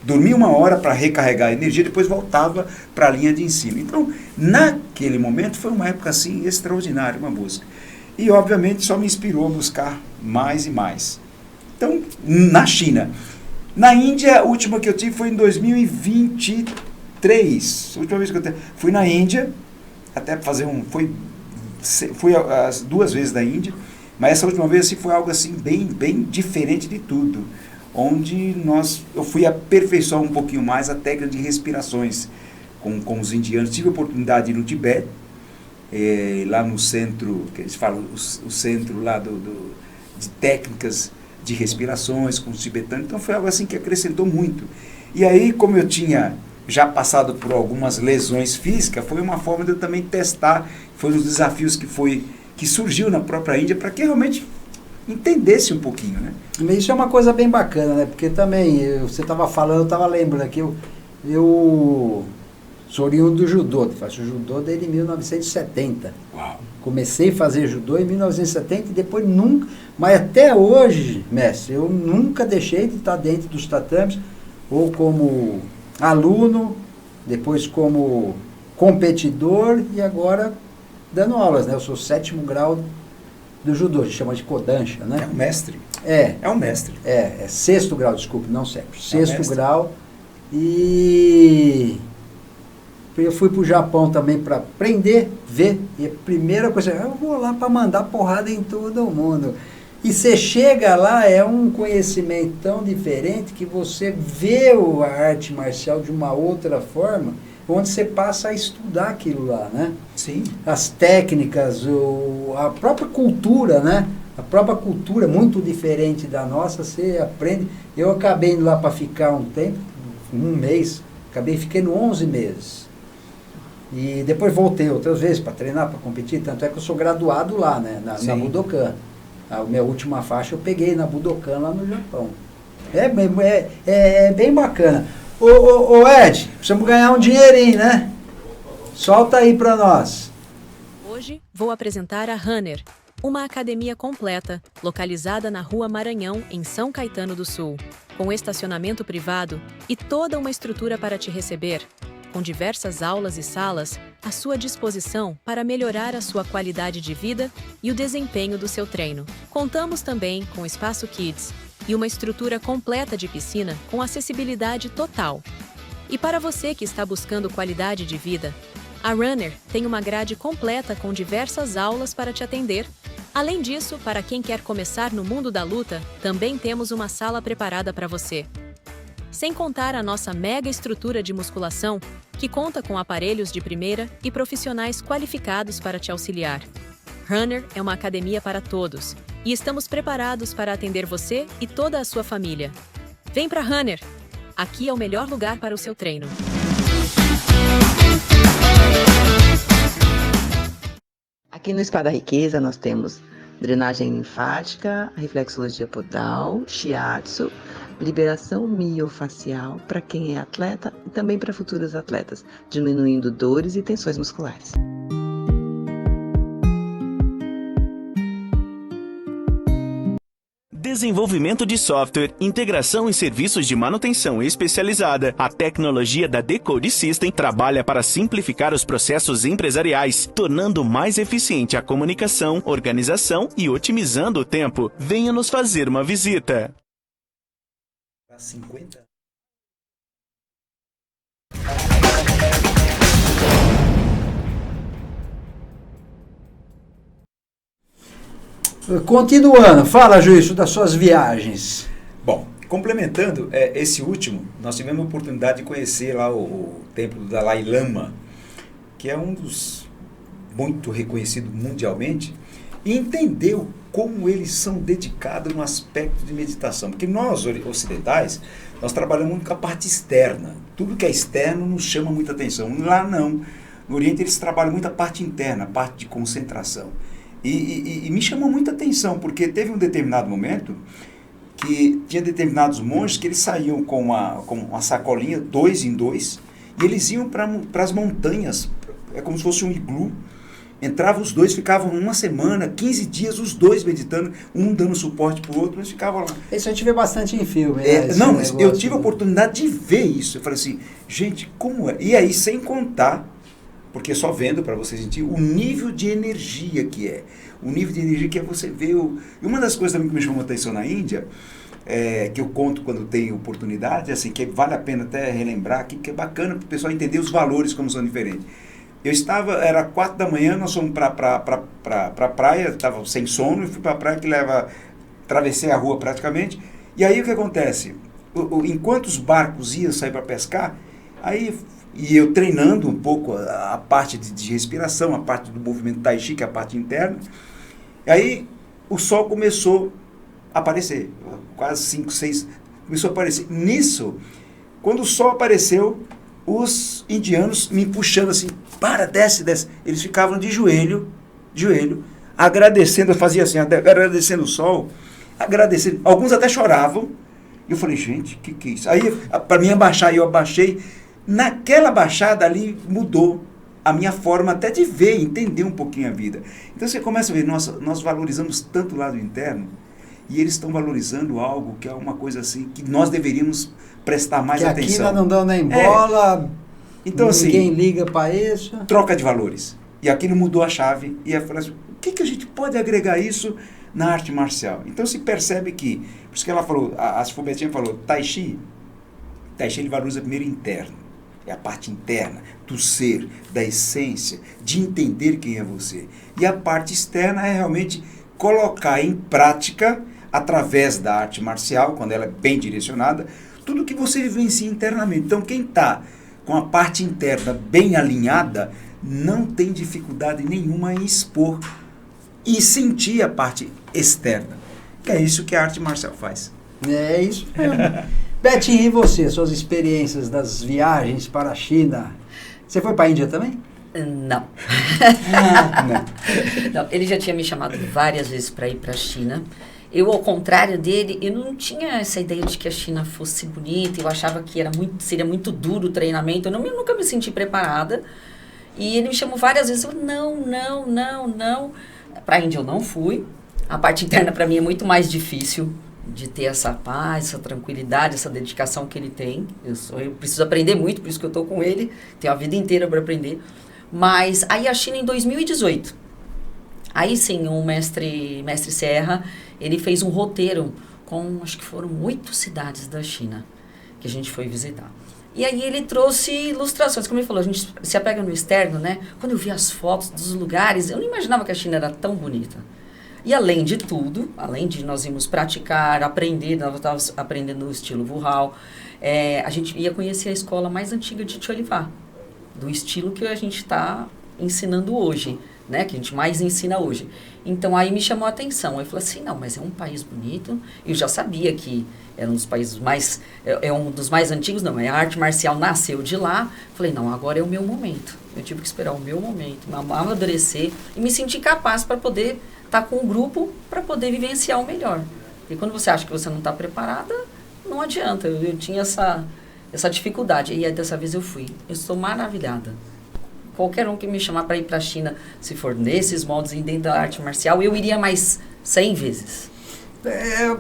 Dormia 1 hora para recarregar a energia, depois voltava para a linha de ensino. Então, naquele momento, foi uma época assim extraordinária, uma busca. E, obviamente, só me inspirou a buscar mais e mais. Então, na China. Na Índia, a última que eu tive foi em 2023. A última vez que eu fui na Índia, até para fazer fui as 2 vezes na Índia, mas essa última vez assim, foi algo assim bem diferente de tudo. Onde eu fui aperfeiçoar um pouquinho mais a técnica de respirações com os indianos. Tive a oportunidade de ir no Tibete, lá no centro, que eles falam, o centro lá de técnicas de respirações com os tibetanos. Então foi algo assim que acrescentou muito. E aí, como eu tinha já passado por algumas lesões físicas, foi uma forma de eu também testar, foi um dos desafios que surgiu na própria Índia, para que realmente entendesse um pouquinho, né? Isso é uma coisa bem bacana, né? Porque também, você estava falando, eu estava lembrando aqui, eu sou oriundo do judô, faço judô desde 1970. Uau. Comecei a fazer judô em 1970 e depois nunca, mas até hoje, mestre, eu nunca deixei de estar dentro dos tatames, ou como aluno, depois como competidor e agora dando aulas, né? Eu sou 7º grau do judô, a gente chama de Kodansha, né? É um mestre. É um mestre. É 6º grau, desculpe, não 7º. 6º grau. E eu fui para o Japão também para aprender, ver. E a primeira coisa, eu vou lá para mandar porrada em todo mundo. E você chega lá, é um conhecimento tão diferente que você vê a arte marcial de uma outra forma, onde você passa a estudar aquilo lá, né? Sim. As técnicas, a própria cultura, né? A própria cultura, muito diferente da nossa, você aprende. Eu acabei indo lá para ficar um tempo, 1 mês, fiquei no 11 meses. E depois voltei outras vezes para treinar, para competir, tanto é que eu sou graduado lá, né? Na Budokan. A minha última faixa eu peguei na Budokan lá no Japão. É bem bacana. Ô Ed, precisamos ganhar um dinheirinho, né? Solta aí para nós. Hoje vou apresentar a Runner, uma academia completa, localizada na Rua Maranhão, em São Caetano do Sul, com estacionamento privado e toda uma estrutura para te receber, com diversas aulas e salas à sua disposição para melhorar a sua qualidade de vida e o desempenho do seu treino. Contamos também com espaço Kids e uma estrutura completa de piscina com acessibilidade total. E para você que está buscando qualidade de vida, a Runner tem uma grade completa com diversas aulas para te atender. Além disso, para quem quer começar no mundo da luta, também temos uma sala preparada para você. Sem contar a nossa mega estrutura de musculação, que conta com aparelhos de primeira e profissionais qualificados para te auxiliar. Runner é uma academia para todos e estamos preparados para atender você e toda a sua família. Vem para Runner! Aqui é o melhor lugar para o seu treino. Aqui no Spa da Riqueza nós temos drenagem linfática, reflexologia podal, shiatsu, liberação miofacial para quem é atleta e também para futuros atletas, diminuindo dores e tensões musculares. Desenvolvimento de software, integração e serviços de manutenção especializada. A tecnologia da Decode System trabalha para simplificar os processos empresariais, tornando mais eficiente a comunicação, organização e otimizando o tempo. Venha nos fazer uma visita. 50? Continuando, fala, Juízo, das suas viagens. Bom, complementando esse último, nós tivemos a oportunidade de conhecer lá o templo do Dalai Lama, que é um dos muito reconhecido mundialmente, e entendeu como eles são dedicados no aspecto de meditação. Porque nós, ocidentais, nós trabalhamos muito com a parte externa. Tudo que é externo nos chama muita atenção. Lá não. No Oriente eles trabalham muito a parte interna, a parte de concentração. E me chamou muita atenção, porque teve um determinado momento que tinha determinados monges que eles saíam com uma sacolinha, 2 em 2, e eles iam para as montanhas, é como se fosse um iglu. Entravam os dois, ficavam uma semana, 15 dias, os dois meditando, um dando suporte para o outro, mas ficavam lá. Isso a gente vê bastante em filme. Não, mas eu tive a oportunidade de ver isso. Eu falei assim, gente, como é? E aí, sem contar, porque só vendo para você sentir o nível de energia que é. O nível de energia que é você ver. E uma das coisas também que me chamou a atenção na Índia, que eu conto quando tenho oportunidade, assim, que vale a pena até relembrar aqui, que é bacana para o pessoal entender os valores como são diferentes. Era 4 da manhã, nós fomos para a praia, estava sem sono, e fui para a praia que atravessei a rua praticamente, e aí o que acontece? Enquanto os barcos iam sair para pescar, e eu treinando um pouco a parte de respiração, a parte do movimento Tai Chi, que é a parte interna, aí o sol começou a aparecer, quase 5, 6, começou a aparecer. Nisso, quando o sol apareceu, os indianos me puxando assim, desce. Eles ficavam de joelho, agradecendo, eu fazia assim, agradecendo o sol, agradecendo. Alguns até choravam. E eu falei, gente, que é isso? Aí, para mim abaixar, eu abaixei. Naquela baixada ali, mudou a minha forma até de ver, entender um pouquinho a vida. Então você começa a ver, nós valorizamos tanto o lado interno, e eles estão valorizando algo que é uma coisa assim, que nós deveríamos prestar mais atenção. Que aqui não dão nem bola, então, ninguém assim, liga para isso. Troca de valores. E aquilo mudou a chave, e eu falei assim, o que a gente pode agregar isso na arte marcial? Então se percebe que, por isso que ela falou, a Fubetinha falou, Tai Chi ele valoriza primeiro interno. É a parte interna do ser, da essência, de entender quem é você. E a parte externa é realmente colocar em prática, através da arte marcial, quando ela é bem direcionada, tudo que você vivencia internamente. Então, quem está com a parte interna bem alinhada, não tem dificuldade nenhuma em expor e sentir a parte externa. Que é isso que a arte marcial faz. É isso mesmo. Betinho, e você? Suas experiências das viagens para a China? Você foi para a Índia também? Não. Não. Ele já tinha me chamado várias vezes para ir para a China. Eu, ao contrário dele, eu não tinha essa ideia de que a China fosse bonita. Eu achava que seria muito duro o treinamento. Eu nunca me senti preparada. E ele me chamou várias vezes. Eu, não. Para a Índia eu não fui. A parte interna para mim é muito mais difícil de ter essa paz, essa tranquilidade, essa dedicação que ele tem. Eu preciso aprender muito, por isso que eu estou com ele. Tenho a vida inteira para aprender. Mas aí a China em 2018. Aí sim, o mestre Serra, ele fez um roteiro com, acho que foram 8 cidades da China que a gente foi visitar. E aí ele trouxe ilustrações, como ele falou, a gente se apega no externo, né? Quando eu vi as fotos dos lugares, eu não imaginava que a China era tão bonita. E além de tudo, além de nós irmos praticar, aprender, nós estávamos aprendendo o estilo Wuhao, a gente ia conhecer a escola mais antiga de Tiolivá, do estilo que a gente está ensinando hoje, né? Que a gente mais ensina hoje. Então aí me chamou a atenção. Eu falei assim, não, mas é um país bonito. Eu já sabia que era um dos países mais, um dos mais antigos, não, a arte marcial nasceu de lá. Falei, não, agora é o meu momento. Eu tive que esperar o meu momento, amadurecer e me sentir capaz para poder estar com um grupo para poder vivenciar o melhor. E quando você acha que você não está preparada, não adianta. Eu tinha essa dificuldade. E aí, dessa vez eu fui. Eu estou maravilhada. Qualquer um que me chamar para ir para a China, se for nesses moldes e dentro da arte marcial, eu iria mais 100 vezes.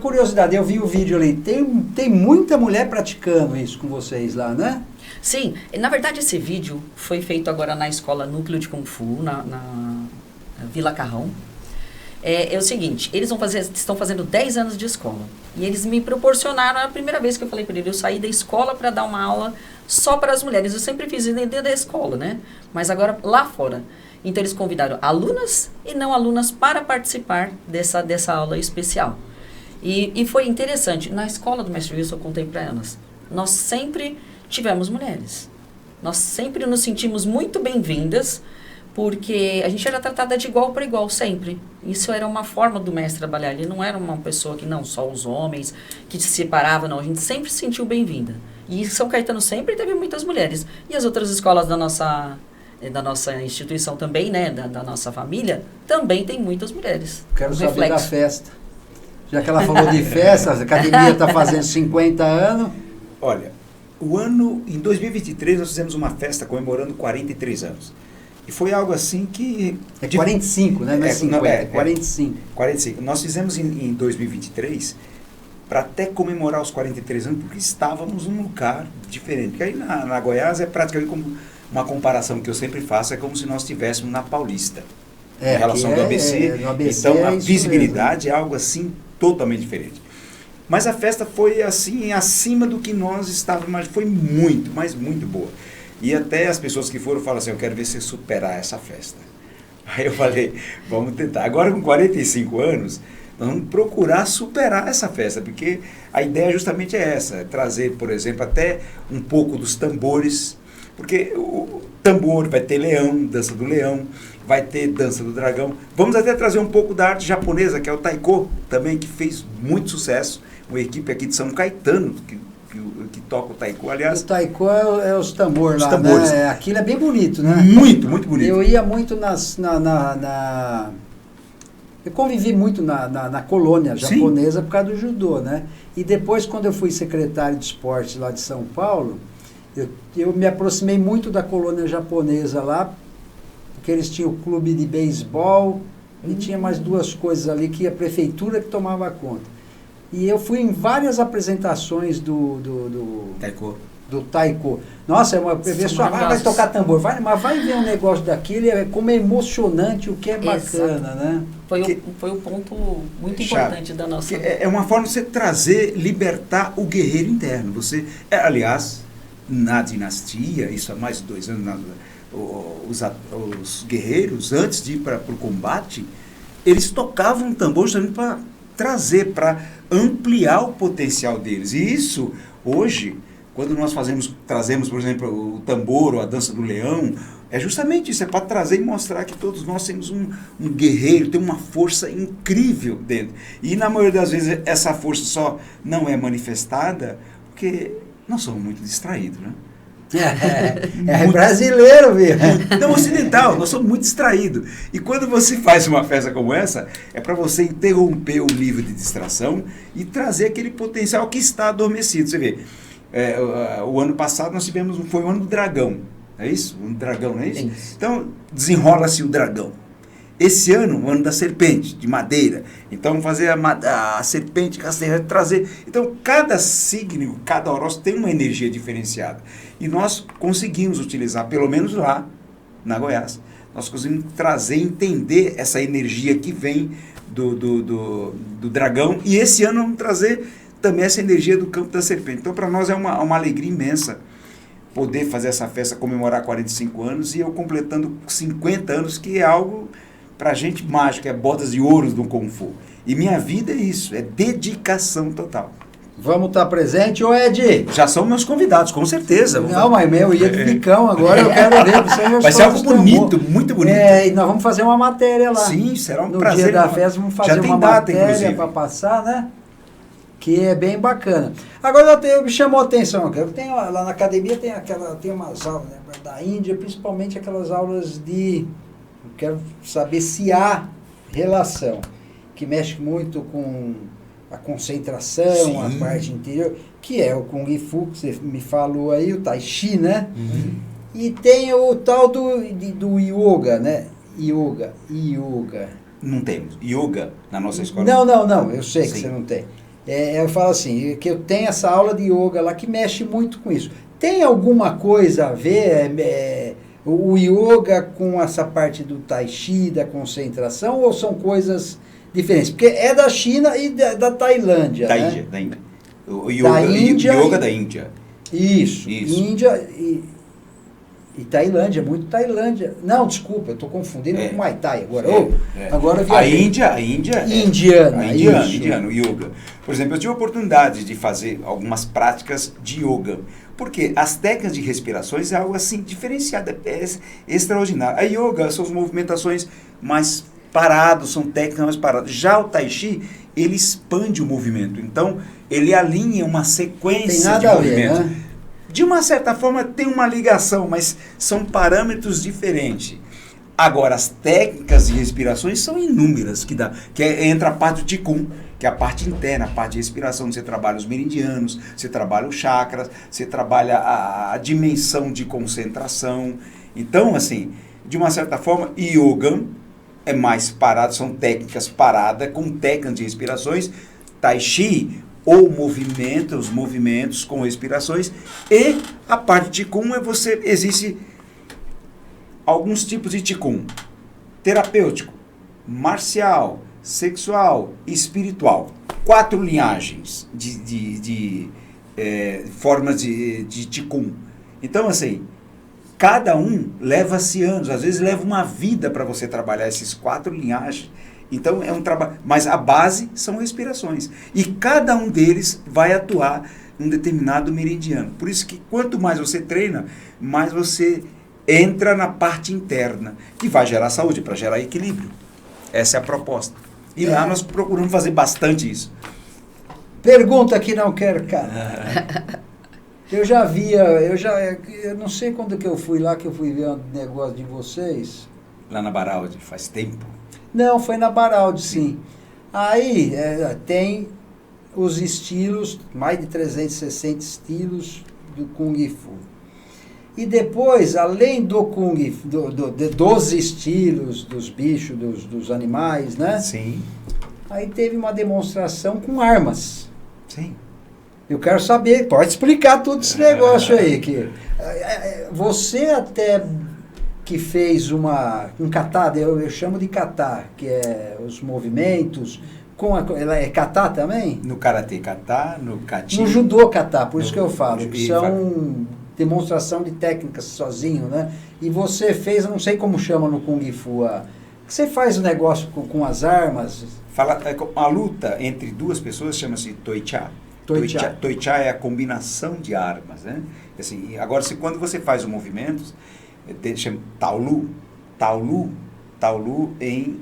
Curiosidade, eu vi o vídeo ali. Tem muita mulher praticando isso com vocês lá, né? Sim. Na verdade, esse vídeo foi feito agora na escola Núcleo de Kung Fu, na Vila Carrão. É o seguinte, eles estão fazendo 10 anos de escola. E eles me proporcionaram, a primeira vez que eu falei para eles, eu saí da escola para dar uma aula só para as mulheres. Eu sempre fiz dentro da escola, né? Mas agora lá fora. Então eles convidaram alunas e não alunas para participar dessa aula especial. E foi interessante. Na escola do Mestre Wilson, eu contei para elas, nós sempre tivemos mulheres. Nós sempre nos sentimos muito bem-vindas, porque a gente era tratada de igual para igual, sempre. Isso era uma forma do mestre trabalhar. Ele não era uma pessoa que, não, só os homens, que se separava, não. A gente sempre se sentiu bem-vinda. E São Caetano sempre teve muitas mulheres. E as outras escolas da nossa instituição também, né, da nossa família, também tem muitas mulheres. Quero saber da festa. Já que ela falou de festa, a academia está fazendo 50 anos. Olha, em 2023, nós fizemos uma festa comemorando 43 anos. E foi algo assim que... 45, né? Não é 50, 45. 45. Nós fizemos em 2023 para até comemorar os 43 anos, porque estávamos num lugar diferente. Porque aí na Goiás é praticamente como uma comparação que eu sempre faço, é como se nós estivéssemos na Paulista. Em relação do ABC. No ABC então a visibilidade mesmo. É algo assim totalmente diferente. Mas a festa foi assim, acima do que nós estávamos, mas foi muito, mas muito boa. E até as pessoas que foram falam assim, eu quero ver você superar essa festa. Aí eu falei, vamos tentar. Agora com 45 anos, nós vamos procurar superar essa festa, porque a ideia justamente é essa, trazer, por exemplo, até um pouco dos tambores, porque o tambor vai ter leão, dança do leão, vai ter dança do dragão. Vamos até trazer um pouco da arte japonesa, que é o taiko, também, que fez muito sucesso. Uma equipe aqui de São Caetano, que toca o taiko, aliás. O taiko é os tambores lá, tambores. Né? Aquilo é bem bonito, né? Muito, muito bonito. Eu ia muito eu convivi muito na colônia japonesa. Sim. Por causa do judô, né? E depois, quando eu fui secretário de esportes lá de São Paulo, eu me aproximei muito da colônia japonesa lá, porque eles tinham o clube de beisebol e tinha mais 2 coisas ali que a prefeitura que tomava conta. E eu fui em várias apresentações do taiko. Nossa, a pessoa vai tocar tambor, mas vai ver um negócio daquilo, como é emocionante, o que é bacana, né? Foi um ponto muito importante da nossa... É uma forma de você trazer, libertar o guerreiro interno. Você, aliás, na dinastia, isso há mais de 2 anos, os guerreiros, antes de ir para o combate, eles tocavam um tambor justamente para trazer, para ampliar o potencial deles. E isso, hoje, quando nós trazemos, por exemplo, o tambor ou a dança do leão, é justamente isso, é para trazer e mostrar que todos nós temos um guerreiro, tem uma força incrível dentro. E na maioria das vezes essa força só não é manifestada porque nós somos muito distraídos, né? Muito, brasileiro, viu? Não, ocidental, nós somos muito distraídos. E quando você faz uma festa como essa, é para você interromper o nível de distração e trazer aquele potencial que está adormecido. Você vê, o ano passado nós foi o ano do dragão, é isso? Um dragão, não é isso? Então, desenrola-se o dragão. Esse ano, o ano da serpente, de madeira. Então, fazer a serpente, trazer... Então, cada signo, cada horóscopo tem uma energia diferenciada. E nós conseguimos utilizar, pelo menos lá, na Goiás, nós conseguimos trazer, entender essa energia que vem do dragão. E esse ano vamos trazer também essa energia do campo da serpente. Então, para nós é uma alegria imensa poder fazer essa festa, comemorar 45 anos e eu completando 50 anos, que é algo... Pra gente mágico, é bodas de ouro do Kung Fu. E minha vida é isso, é dedicação total. Vamos estar presente, ô Ed? Já são meus convidados, com certeza. Não, mas eu ia de bicão, agora eu quero ver. Vai ser algo bonito, muito bonito. E nós vamos fazer uma matéria lá. Sim, será um no prazer. No dia da festa vamos fazer uma matéria para passar, né? Que é bem bacana. Agora me chamou a atenção, eu tenho, lá na academia tem umas aulas, né, da Índia, principalmente aquelas aulas de... Eu quero saber se há relação, que mexe muito com a concentração, sim, a parte interior, que é o Kung Fu, que você me falou aí, o Tai Chi, né? Uhum. E tem o tal do Yoga, né? Yoga. Não temos. Yoga na nossa escola? Não, eu sei que você não tem. Eu falo assim, que eu tenho essa aula de Yoga lá que mexe muito com isso. Tem alguma coisa a ver... o yoga com essa parte do tai chi, da concentração, ou são coisas diferentes? Porque é da China e da Tailândia, da né? Índia, da Índia. O yoga da Índia. Isso. Índia e Tailândia, muito Tailândia. Não, desculpa, eu estou confundindo com Muay Thai agora. Agora a Índia indiano, yoga. Por exemplo, eu tive a oportunidade de fazer algumas práticas de yoga. Porque as técnicas de respirações é algo assim diferenciado, é extraordinário. A yoga são as movimentações mais paradas, são técnicas mais paradas. Já o tai chi, ele expande o movimento. Então, ele alinha uma sequência de movimentos. Né? De uma certa forma, tem uma ligação, mas são parâmetros diferentes. Agora, as técnicas de respirações são inúmeras, entra a parte do Qigong, que é a parte interna, a parte de respiração, você trabalha os meridianos, você trabalha os chakras, você trabalha a dimensão de concentração. Então, assim, de uma certa forma, yoga é mais parado, são técnicas paradas, com técnicas de respirações, tai chi, ou os movimentos com respirações, e a parte de Qigong existe alguns tipos de Qigong: terapêutico, marcial, sexual e espiritual. 4 linhagens de formas de Qigong. Então, assim, cada um leva-se anos, às vezes leva uma vida para você trabalhar esses 4 linhagens. Então, é um trabalho, mas a base são respirações. E cada um deles vai atuar em um determinado meridiano. Por isso que quanto mais você treina, mais você entra na parte interna, que vai gerar saúde, para gerar equilíbrio. Essa é a proposta. E lá nós procuramos fazer bastante isso. Pergunta que não quero, cara. Eu não sei quando que eu fui lá, que eu fui ver um negócio de vocês. Lá na Baraldi, faz tempo. Não, foi na Baraldi, sim. Aí tem os estilos, mais de 360 estilos do Kung Fu. E depois, além do Kung Fu, dos estilos, dos bichos, dos animais, né? Sim. Aí teve uma demonstração com armas. Sim. Eu quero saber, pode explicar tudo esse negócio aí. Que, você até que fez um kata, eu chamo de kata, que é os movimentos, ela é kata também? No karatê kata, no kati. No judô kata, por isso que eu falo, que são demonstração de técnicas sozinho, né? E você fez, eu não sei como chama no Kung Fu, você faz o negócio com as armas? A luta entre duas pessoas chama-se Toi Cha. Toi Cha é a combinação de armas, né? Assim, agora, quando você faz os movimentos, chama Taolu em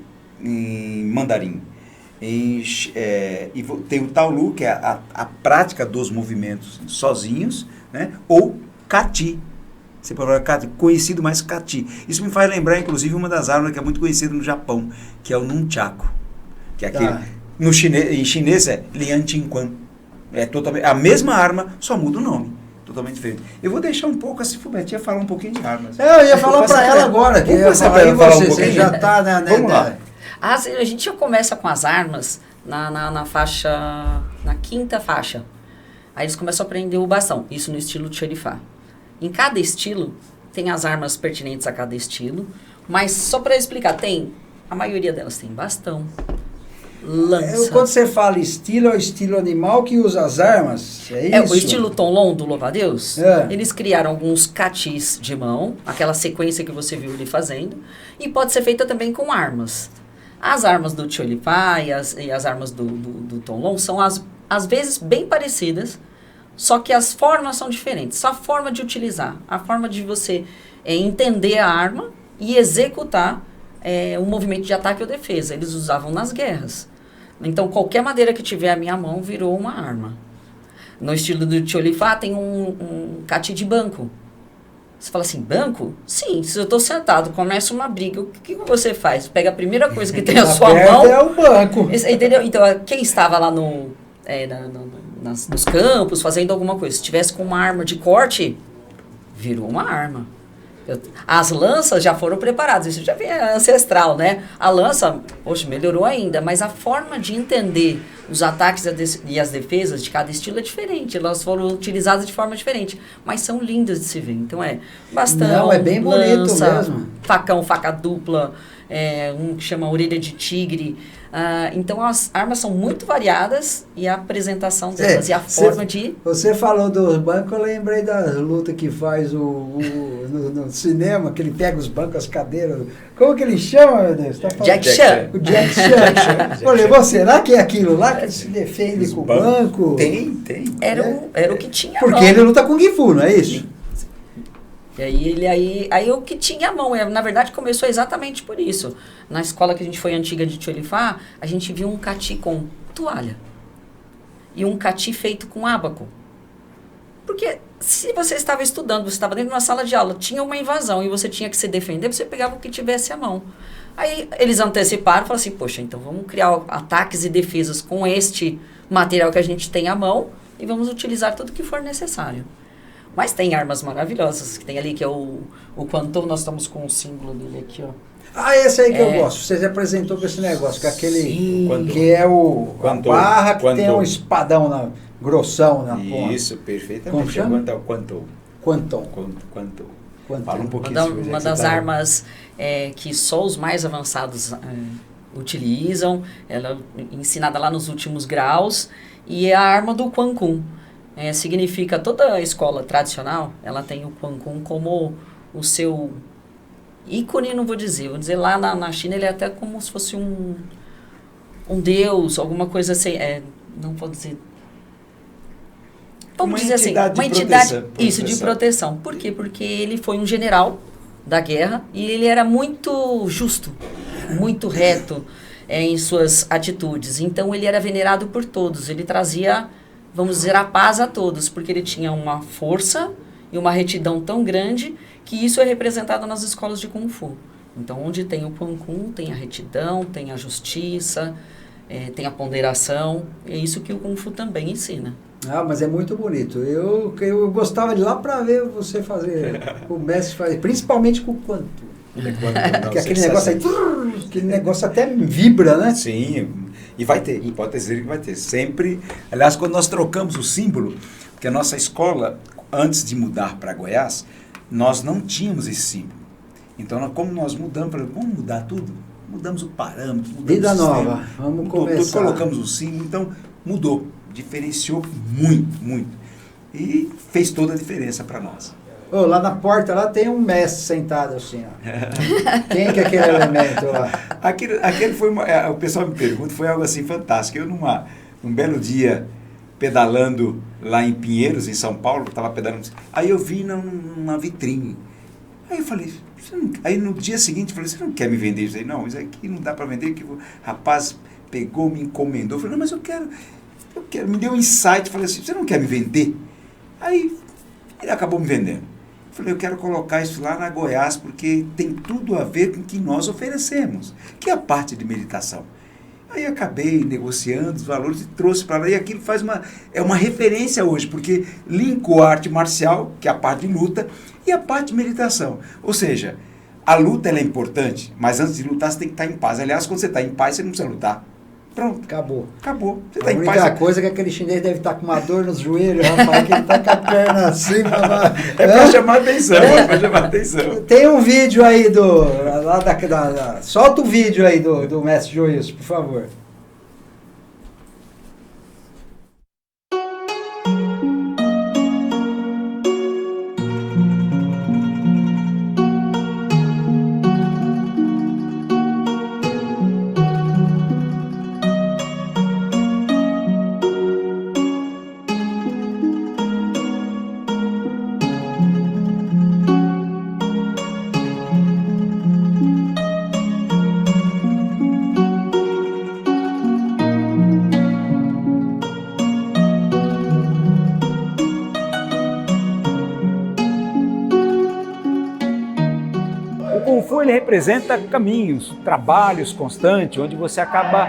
mandarim. E tem o Taolu, que é a prática dos movimentos sozinhos, né? Ou Kati. Você pode falar Kati, conhecido mais Kati. Isso me faz lembrar, inclusive, uma das armas que é muito conhecida no Japão, que é o Nunchaku. Que é aquele, em chinês é Lian Qingquan. É totalmente a mesma arma, só muda o nome. totalmente diferente. Eu vou deixar um pouco a Cifumetinha falar um pouquinho de armas. Eu ia falar para ela agora, que ia falar aí você já está, né? Vamos lá. A gente já começa com as armas na faixa, na 5ª faixa. Aí eles começam a aprender o bastão, isso no estilo Tchorifá. Em cada estilo, tem as armas pertinentes a cada estilo, mas só para explicar, a maioria delas tem bastão, lança. Quando você fala estilo, é o estilo animal que usa as armas, é isso? O estilo Tonlon do Louva-a-Deus, É. Eles criaram alguns catis de mão, aquela sequência que você viu ele fazendo, e pode ser feita também com armas. As armas do Tcholifá e as armas do Tonlon são, às vezes, bem parecidas, só que as formas são diferentes. Só a forma de utilizar, a forma de você entender a arma e executar um movimento de ataque ou defesa. Eles usavam nas guerras. Então, qualquer madeira que tiver a minha mão virou uma arma. No estilo do Tcholifá, tem um cati de banco. Você fala assim, banco? Sim, se eu estou sentado, começa uma briga, o que você faz? Pega a primeira coisa que tem a sua mão... é o banco. Entendeu? Então, quem estava lá nos campos, fazendo alguma coisa, se tivesse com uma arma de corte, virou uma arma. As lanças já foram preparadas, isso já vem ancestral, né? A lança, poxa, melhorou ainda, mas a forma de entender os ataques e as defesas de cada estilo é diferente. Elas foram utilizadas de forma diferente, mas são lindas de se ver. Então bastão, não, é bem bonito lança, mesmo. Facão, faca dupla, um que chama orelha de tigre. Então as armas são muito variadas e a apresentação delas e a forma de... Você falou dos bancos, eu lembrei da luta que faz no cinema, que ele pega os bancos, as cadeiras. Como que ele chama, meu Deus? Jack Chan. O Jack Chan. Olha, será que é aquilo lá que ele se defende com o banco? Tem. Era o que tinha. Porque ele luta com Kung Fu, não é isso? E aí o que tinha a mão, na verdade começou exatamente por isso. Na escola que a gente foi antiga de Tcholifá, a gente viu um cati com toalha e um cati feito com ábaco. Porque se você estava estudando, você estava dentro de uma sala de aula, tinha uma invasão e você tinha que se defender, você pegava o que tivesse à mão. Aí eles anteciparam e falaram assim, poxa, então vamos criar ataques e defesas com este material que a gente tem à mão e vamos utilizar tudo que for necessário. Mas tem armas maravilhosas, que tem ali, que é o Quantou, nós estamos com o símbolo dele aqui, ó. Esse aí que eu gosto. Você apresentou com esse negócio, que é aquele que é a barra que tem um espadão grossão na ponta. Isso, perfeitamente. Como chama? Quantou. Fala um pouquinho. Uma das armas que só os mais avançados utilizam, ela é ensinada lá nos últimos graus, e é a arma do Quan Kun. Significa, toda a escola tradicional, ela tem o Quan Kun como o seu ícone, não vou dizer lá na China ele é até como se fosse um deus, alguma coisa assim, não vou dizer, vamos dizer assim, uma entidade de proteção. Por quê? Porque ele foi um general da guerra e ele era muito justo, muito reto em suas atitudes, então ele era venerado por todos, ele trazia, vamos dizer, a paz a todos, porque ele tinha uma força e uma retidão tão grande que isso é representado nas escolas de Kung Fu. Então, onde tem o Quan Kun, tem a retidão, tem a justiça, tem a ponderação. É isso que o Kung Fu também ensina. Mas é muito bonito. Eu gostava de ir lá para ver você fazer, o mestre fazer, principalmente com o Quanto. Porque aquele negócio aí, aquele negócio até vibra, né? Sim, e vai ter, pode dizer que vai ter. Sempre, aliás, quando nós trocamos o símbolo, porque a nossa escola, antes de mudar para Goiás, nós não tínhamos esse símbolo. Então, como nós mudamos, vamos mudar tudo? Mudamos o parâmetro, mudamos Vida o sistema, nova, vamos começar. Colocamos o símbolo, então mudou, diferenciou muito. E fez toda a diferença para nós. Lá na porta, lá tem um mestre sentado assim, ó. Quem que é aquele elemento lá? Aquele foi, o pessoal me pergunta, foi algo assim fantástico. Eu num belo dia, pedalando lá em Pinheiros, em São Paulo, estava pedalando, aí eu vi numa vitrine. Aí eu falei, aí no dia seguinte, eu falei, você não quer me vender isso aí? Não, isso aqui não dá para vender, que o rapaz pegou, me encomendou. Eu falei, não, mas eu quero, me deu um insight, falei assim, você não quer me vender? Aí ele acabou me vendendo. Eu falei, eu quero colocar isso lá na Goiás, porque tem tudo a ver com o que nós oferecemos, que é a parte de meditação. Aí acabei negociando os valores e trouxe para lá, e aquilo é uma referência hoje, porque linkou a arte marcial, que é a parte de luta, e a parte de meditação. Ou seja, a luta ela é importante, mas antes de lutar você tem que estar em paz. Aliás, quando você está em paz, você não precisa lutar. Pronto. Acabou. Você A tá em única paz. coisa é que aquele chinês deve estar com uma dor nos joelhos, rapaz, que ele tá com a perna assim. É para chamar atenção, é para chamar atenção. Tem um vídeo aí solta o vídeo aí do mestre Joilson, por favor. O Kung Fu ele representa caminhos, trabalhos constantes, onde você acaba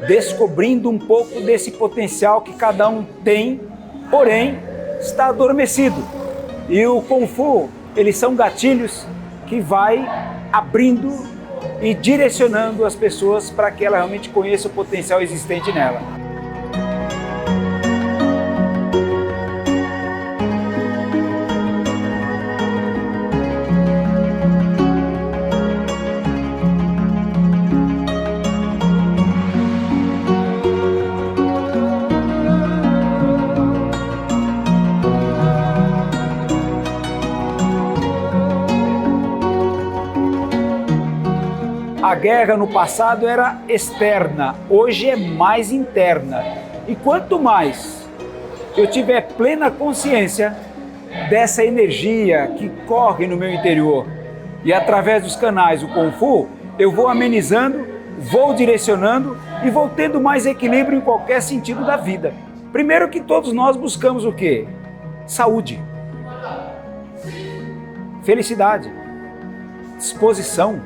descobrindo um pouco desse potencial que cada um tem, porém está adormecido. E o Kung Fu, eles são gatilhos que vai abrindo e direcionando as pessoas para que ela realmente conheça o potencial existente nela. A guerra no passado era externa, hoje é mais interna. E quanto mais eu tiver plena consciência dessa energia que corre no meu interior e através dos canais do Kung Fu, eu vou amenizando, vou direcionando e vou tendo mais equilíbrio em qualquer sentido da vida. Primeiro que todos nós buscamos o quê? Saúde, felicidade, disposição,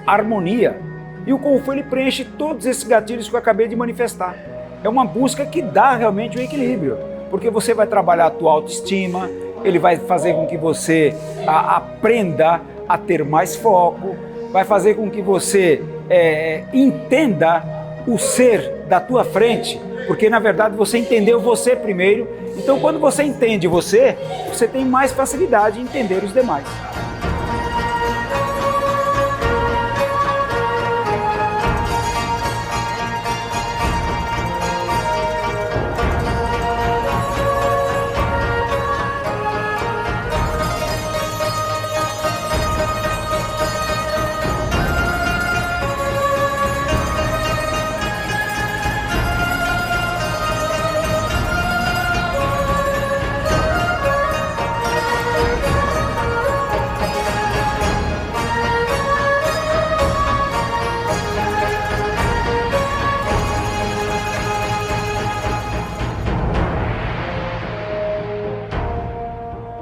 harmonia. E o Kung Fu ele preenche todos esses gatilhos que eu acabei de manifestar. É uma busca que dá realmente o equilíbrio, porque você vai trabalhar a tua autoestima, ele vai fazer com que você aprenda a ter mais foco, vai fazer com que você entenda o ser da tua frente, porque na verdade você entendeu você primeiro. Então quando você entende você tem mais facilidade em entender os demais.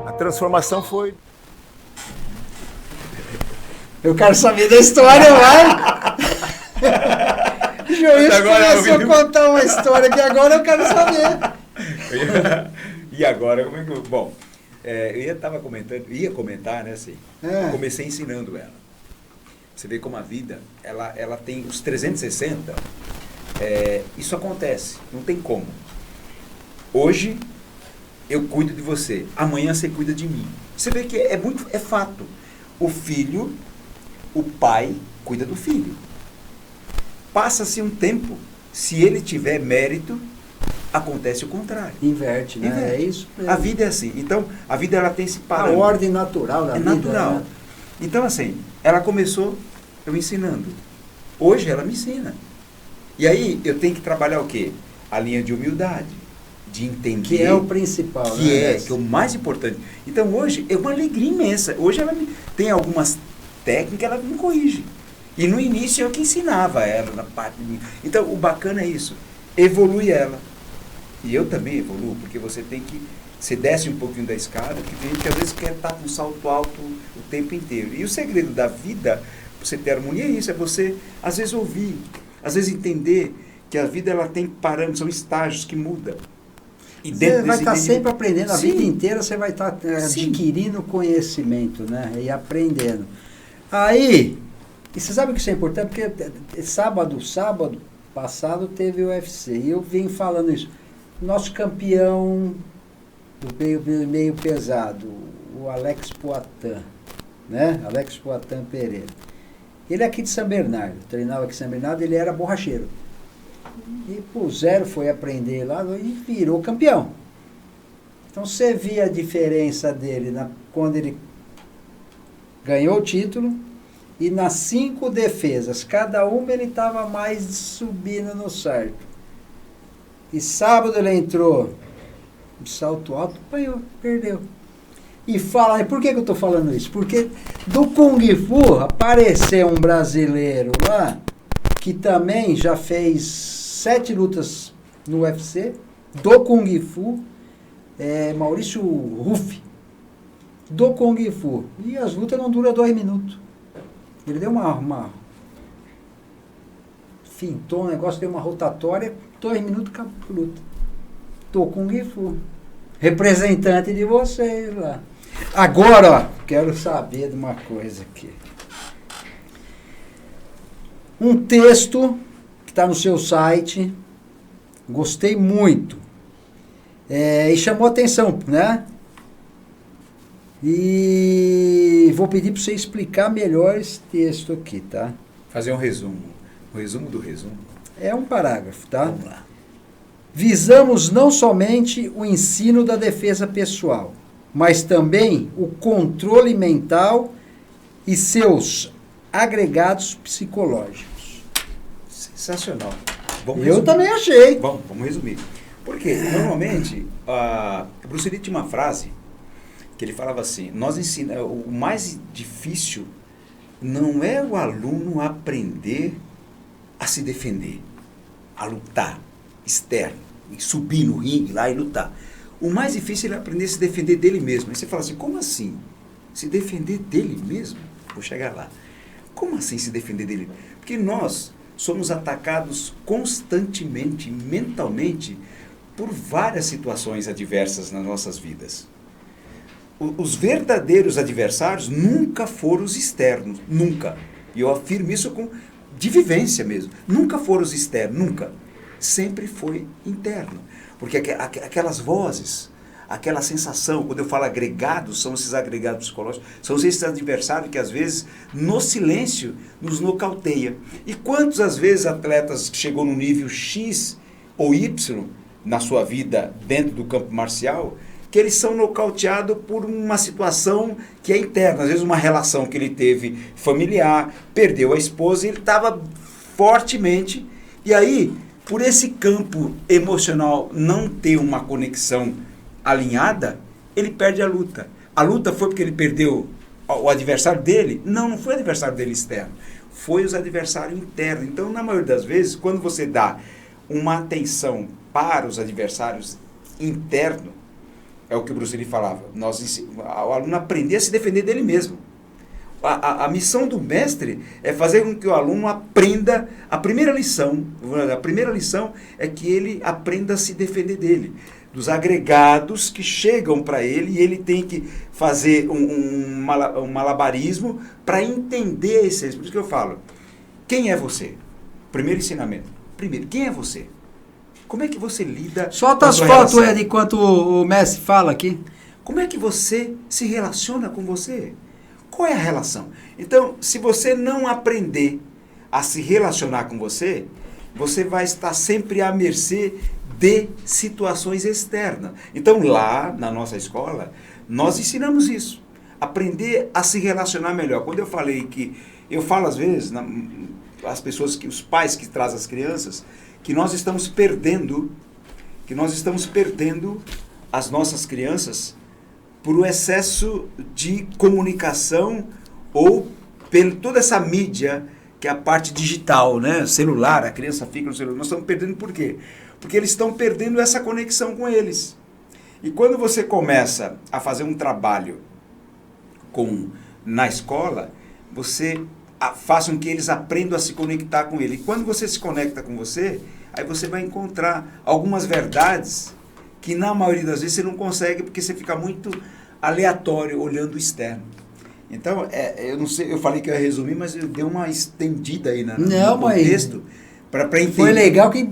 A transformação foi... Eu quero saber da história, vai! Joilson começou a contar uma história que agora eu quero saber. E agora, como é que eu... Bom, ia comentar, né, assim, eu comecei ensinando ela. Você vê como a vida, ela tem os 360, isso acontece, não tem como. Hoje, eu cuido de você, amanhã você cuida de mim. Você vê que é fato. O pai cuida do filho. Passa-se um tempo, se ele tiver mérito, acontece o contrário. Inverte, né? Inverte. É isso mesmo. A vida é assim. Então, a vida ela tem esse parâmetro. A ordem natural da vida. É natural. Né? Então, assim, ela começou eu ensinando. Hoje ela me ensina. E aí, eu tenho que trabalhar o quê? A linha de humildade, de entender. Que é o principal, né? Que é o mais importante. Então, hoje, é uma alegria imensa. Hoje ela tem algumas técnicas, ela me corrige. E no início eu que ensinava ela na parte de mim. Então, o bacana é isso. Evolui ela. E eu também evoluo, porque você tem que... Você desce um pouquinho da escada, porque tem gente que às vezes quer estar com um salto alto o tempo inteiro. E o segredo da vida, pra você ter harmonia, é isso. É você, às vezes, ouvir. Às vezes entender que a vida ela tem parâmetros, são estágios que mudam. E Você vai estar sempre aprendendo, a Sim. vida inteira você vai estar Sim. adquirindo conhecimento, né? E aprendendo. Aí, e você sabe que isso é importante? Porque sábado passado teve o UFC, e eu venho falando isso. Nosso campeão do meio pesado, o Alex Poitin, né? Alex Poitin Pereira. Ele é aqui de São Bernardo, treinava aqui em São Bernardo, ele era borracheiro. E o Zero foi aprender lá e virou campeão. Então você via a diferença dele quando ele ganhou o título e nas 5 defesas. Cada uma ele estava mais subindo no sarto. E sábado ele entrou de salto alto, apanhou, perdeu. E fala, por que eu estou falando isso? Porque do Kung Fu apareceu um brasileiro lá que também já fez 7 lutas no UFC, do Kung Fu, Maurício Ruff, do Kung Fu. E as lutas não duram 2 minutos. Ele deu uma fintou um negócio, deu uma rotatória, 2 minutos acabou a luta. Do Kung Fu. Representante de vocês lá. Agora, ó, quero saber de uma coisa aqui. Um texto que está no seu site, gostei muito, e chamou atenção, né? E vou pedir para você explicar melhor esse texto aqui, tá? Fazer um resumo do resumo. É um parágrafo, tá? Vamos lá. Visamos não somente o ensino da defesa pessoal, mas também o controle mental e seus agregados psicológicos. Sensacional. Eu também achei. Vamos resumir. Porque, normalmente, o Bruce Lee tinha uma frase que ele falava assim, o mais difícil não é o aluno aprender a se defender, a lutar, externo, e subir no ringue lá e lutar. O mais difícil é aprender a se defender dele mesmo. Aí você fala assim, como assim? Se defender dele mesmo? Vou chegar lá. Como assim se defender dele? Porque nós somos atacados constantemente, mentalmente, por várias situações adversas nas nossas vidas. Os verdadeiros adversários nunca foram os externos, nunca. E eu afirmo isso de vivência mesmo. Nunca foram os externos, nunca. Sempre foi interno. Porque aquelas vozes, aquela sensação, quando eu falo agregados, são esses agregados psicológicos, são esses adversários que às vezes, no silêncio, nos nocauteia. E quantos, às vezes, atletas que chegou no nível X ou Y na sua vida dentro do campo marcial, que eles são nocauteados por uma situação que é interna, às vezes uma relação que ele teve familiar, perdeu a esposa e ele estava fortemente, e aí, por esse campo emocional não ter uma conexão alinhada, ele perde a luta. A luta foi porque ele perdeu o adversário dele? Não foi o adversário dele externo, foi os adversários internos. Então, na maioria das vezes, quando você dá uma atenção para os adversários internos, é o que o Bruce Lee falava, o aluno aprender a se defender dele mesmo. A missão do mestre é fazer com que o aluno aprenda a primeira lição é que ele aprenda a se defender dele, dos agregados que chegam para ele, e ele tem que fazer um malabarismo para entender esse. Por isso que eu falo, quem é você? Primeiro ensinamento. Primeiro, quem é você? Como é que você lida Solta as fotos, Ed, enquanto o mestre fala aqui. Como é que você se relaciona com você? Qual é a relação? Então, se você não aprender a se relacionar com você, você vai estar sempre à mercê de situações externas. Então, lá na nossa escola, nós ensinamos isso. Aprender a se relacionar melhor. Quando eu falei que... Eu falo às vezes, as pessoas, os pais que trazem as crianças, que nós estamos perdendo as nossas crianças por o excesso de comunicação ou por toda essa mídia que é a parte digital, né? Celular, a criança fica no celular. Nós estamos perdendo por quê? Porque eles estão perdendo essa conexão com eles. E quando você começa a fazer um trabalho na escola, você façam que eles aprendam a se conectar com ele. E quando você se conecta com você, aí você vai encontrar algumas verdades que na maioria das vezes você não consegue, porque você fica muito aleatório olhando o externo. Então, eu não sei, eu falei que eu ia resumir, mas eu dei uma estendida aí no contexto para entender. Foi legal que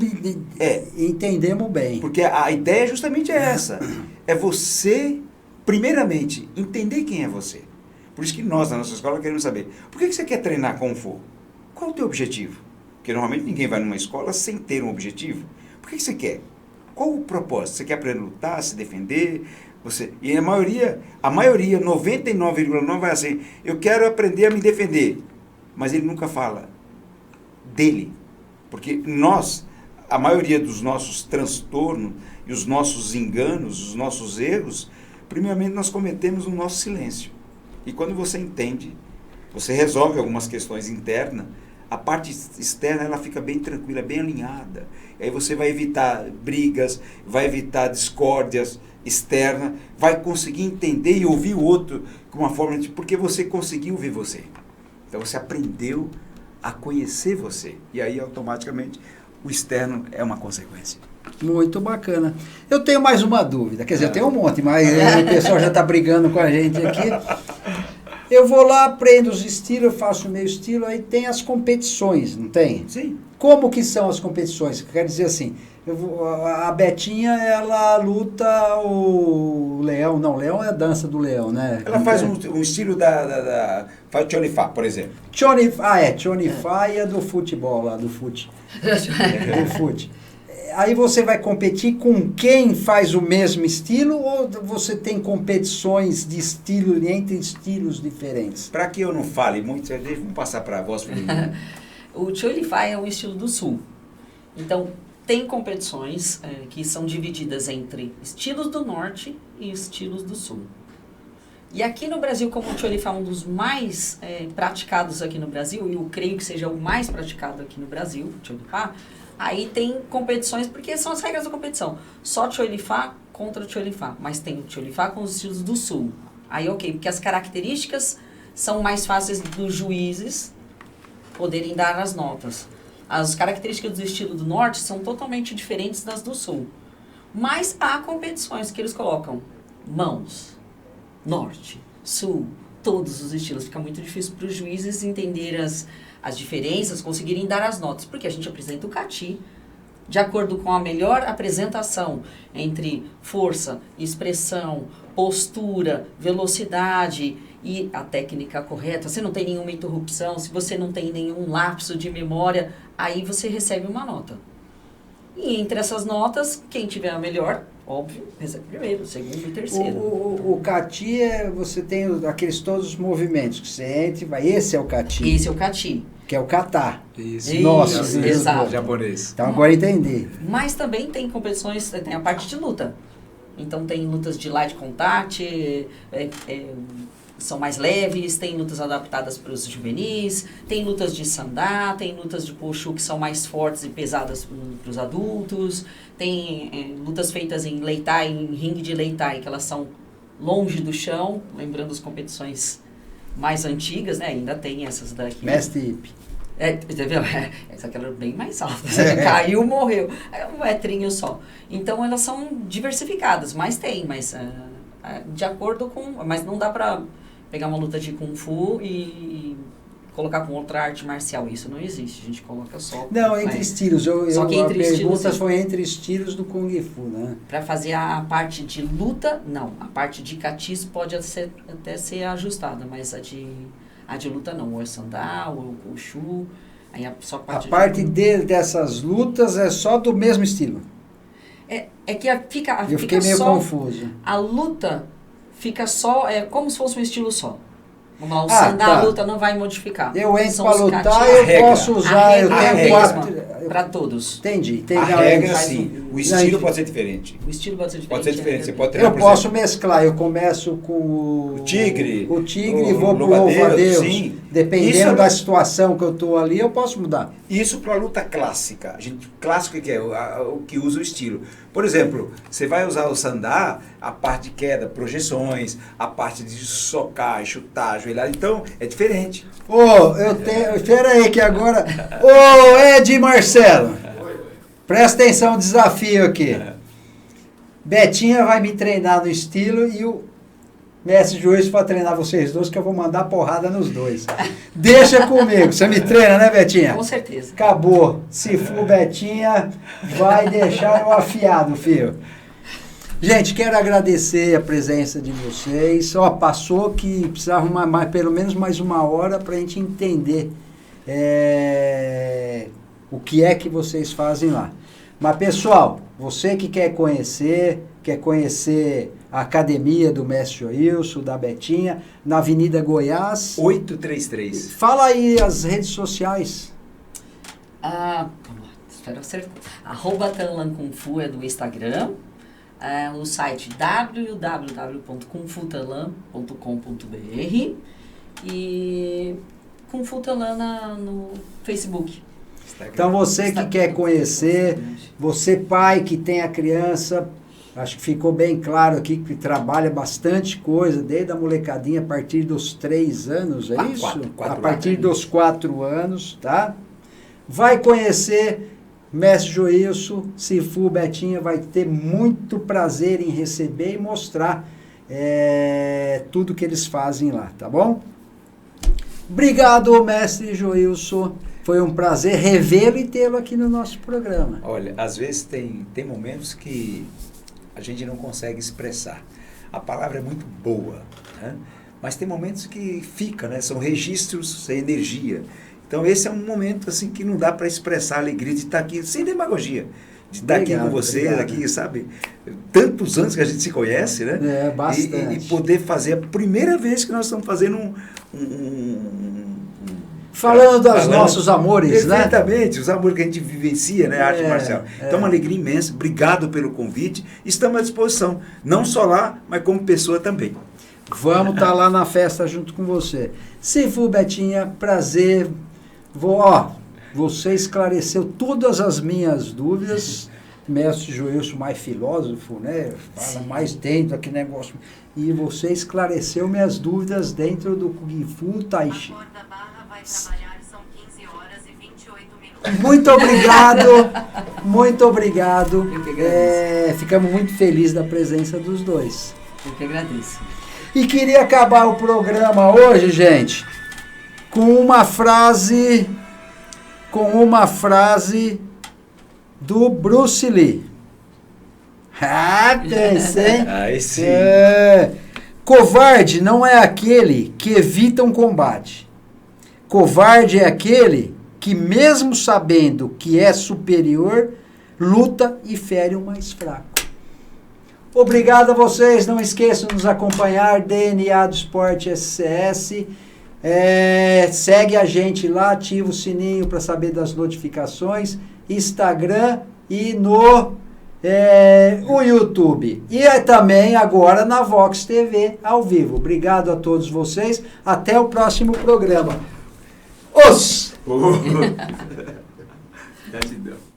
entendemos bem. Porque a ideia justamente é essa. É você, primeiramente, entender quem é você. Por isso que nós, na nossa escola, queremos saber, por que você quer treinar Kung Fu? Qual é o teu objetivo? Porque normalmente ninguém vai numa escola sem ter um objetivo. Por que você quer? Qual o propósito? Você quer aprender a lutar, se defender? E a maioria, 99,9% vai assim, eu quero aprender a me defender. Mas ele nunca fala dele. Porque a maioria dos nossos transtornos e os nossos enganos, os nossos erros, primeiramente nós cometemos no nosso silêncio. E quando você entende, você resolve algumas questões internas, a parte externa ela fica bem tranquila, bem alinhada. E aí você vai evitar brigas, vai evitar discórdias externas, vai conseguir entender e ouvir o outro com uma forma de... Porque você conseguiu ver você. Então você aprendeu a conhecer você. E aí automaticamente o externo é uma consequência. Muito bacana. Eu tenho mais uma dúvida. Quer dizer, eu tenho um monte, mas o pessoal já está brigando com a gente aqui. Eu vou lá, aprendo os estilos, eu faço o meu estilo, aí tem as competições, não tem? Sim. Como que são as competições? Quer dizer assim, a Betinha, ela luta o leão. Não, leão é a dança do leão, né? Ela faz um estilo faz o Chonifá, por exemplo. Chonifá é do futebol lá, do fute. Do fute. Aí você vai competir com quem faz o mesmo estilo ou você tem competições de estilo entre estilos diferentes? Para que eu não fale muito, vamos passar para a voz feminina. O Chonifá é um estilo do sul. Então, tem competições que são divididas entre estilos do norte e estilos do sul. E aqui no Brasil, como o Chonifá é um dos mais praticados aqui no Brasil, e eu creio que seja o mais praticado aqui no Brasil, o Chonifá, aí tem competições, porque são as regras da competição. Só Chonifá contra Chonifá, mas tem o Chonifá com os estilos do sul. Aí ok, porque as características são mais fáceis dos juízes poderem dar as notas. As características do estilo do norte são totalmente diferentes das do sul. Mas há competições que eles colocam mãos, norte, sul, todos os estilos. Fica muito difícil para os juízes entenderem as diferenças, conseguirem dar as notas, porque a gente apresenta o CATI de acordo com a melhor apresentação entre força, expressão, postura, velocidade e a técnica correta. Se não tem nenhuma interrupção, se você não tem nenhum lapso de memória, aí você recebe uma nota. E entre essas notas, quem tiver a melhor, óbvio, recebe primeiro, segundo e terceiro. O CATI você tem todos os movimentos que você entra e vai. Esse é o CATI. Esse é o CATI. Que é o kata. Isso. Nossa, exato. Japonês. Então agora entendi. Mas também tem competições, tem a parte de luta. Então tem lutas de light contact, são mais leves, tem lutas adaptadas para os juvenis, tem lutas de sandá, tem lutas de Poshu que são mais fortes e pesadas para os adultos, tem lutas feitas em Leitai, em ringue de Leitai, que elas são longe do chão, lembrando as competições mais antigas, né? Ainda tem essas daqui. Mestre Hip. Entendeu? Essa aqui era bem mais alta. Você caiu, morreu. É um metrinho só. Então, elas são diversificadas, mas tem. Mas de acordo com... Mas não dá pra pegar uma luta de Kung Fu e colocar com outra arte marcial. Isso não existe. A gente coloca só... Não, entre estilos. Só que entre a pergunta estilos, foi entre estilos do Kung Fu, né? Pra fazer a parte de luta, não. A parte de katis pode até ser ajustada, mas a de luta não. Ou é sandá, ou é o Poshu. Aí só a parte dessas lutas é só do mesmo estilo. É que fica Eu fiquei meio confuso. A luta fica só, como se fosse um estilo só. O sandá, a luta não vai modificar. Eu entro para lutar, eu posso usar... A regra é a mesma para todos. Entendi. A regra, sim. O estilo pode ser diferente. O estilo pode ser diferente. Pode ser diferente. Você pode Eu treinar, por posso exemplo, mesclar, eu começo com o tigre, e vou pro louva-a-Deus. Sim. Dependendo Isso da situação que eu tô ali, eu posso mudar. Isso para a luta clássica. Clássico que é o que usa o estilo. Por exemplo, você vai usar o sandá, a parte de queda, projeções, a parte de socar, chutar, ajoelhar. Então, é diferente. Eu tenho... Espera aí que agora... Ed e Marcelo, presta atenção no desafio aqui. Betinha vai me treinar no estilo e o mestre Juiz vai treinar vocês dois, que eu vou mandar porrada nos dois. Deixa comigo. Você me treina, né, Betinha? Com certeza. Acabou. Se for Betinha, vai deixar eu afiado, filho. Gente, quero agradecer a presença de vocês. Passou que precisava arrumar pelo menos mais uma hora para a gente entender o que é que vocês fazem lá. Mas, pessoal, você que quer conhecer a academia do Mestre Joilson, da Betinha, na Avenida Goiás. 833. Fala aí as redes sociais. Espero acertar. @tanlankungfu é do Instagram. O site www.kungfutanlan.com.br e Kung Fu Tanlan no Facebook. Então você que quer conhecer, você pai que tem a criança, acho que ficou bem claro aqui que trabalha bastante coisa, desde a molecadinha a partir dos 3 anos, é isso? A partir dos 4 anos, tá? Vai conhecer Mestre Joilson, Sifu, Betinha, vai ter muito prazer em receber e mostrar tudo que eles fazem lá, tá bom? Obrigado, Mestre Joilson. Foi um prazer revê-lo e tê-lo aqui no nosso programa. Olha, às vezes tem momentos que a gente não consegue expressar. A palavra é muito boa, né? Mas tem momentos que fica, né? São registros sem energia. Então esse é um momento assim que não dá para expressar a alegria de estar aqui, sem demagogia. De estar aqui com você, aqui, sabe? Tantos anos que a gente se conhece, né? Bastante. E poder fazer a primeira vez que nós estamos fazendo Falando dos nossos amores, né? Perfeitamente, os amores que a gente vivencia, né? A arte marcial. Então, é uma alegria imensa. Obrigado pelo convite. Estamos à disposição. Não só lá, mas como pessoa também. Vamos estar lá na festa junto com você. Sifu, Betinha, prazer. Você esclareceu todas as minhas dúvidas. Mestre Joilson, mais filósofo, né? Fala mais dentro daquele negócio. E você esclareceu minhas dúvidas dentro do Kung Fu Tai Chi. São 15 horas e 28 minutos. Muito obrigado. Eu que agradeço. Ficamos muito felizes da presença dos dois. Eu que agradeço. E queria acabar o programa hoje, gente, com uma frase do Bruce Lee. Pensei. Aí sim. Covarde não é aquele que evita um combate. Covarde é aquele que, mesmo sabendo que é superior, luta e fere o mais fraco. Obrigado a vocês. Não esqueçam de nos acompanhar, DNA do Esporte SCS. Segue a gente lá, ativa o sininho para saber das notificações. Instagram e no o YouTube. E também agora na Vox TV ao vivo. Obrigado a todos vocês. Até o próximo programa. Gratidão.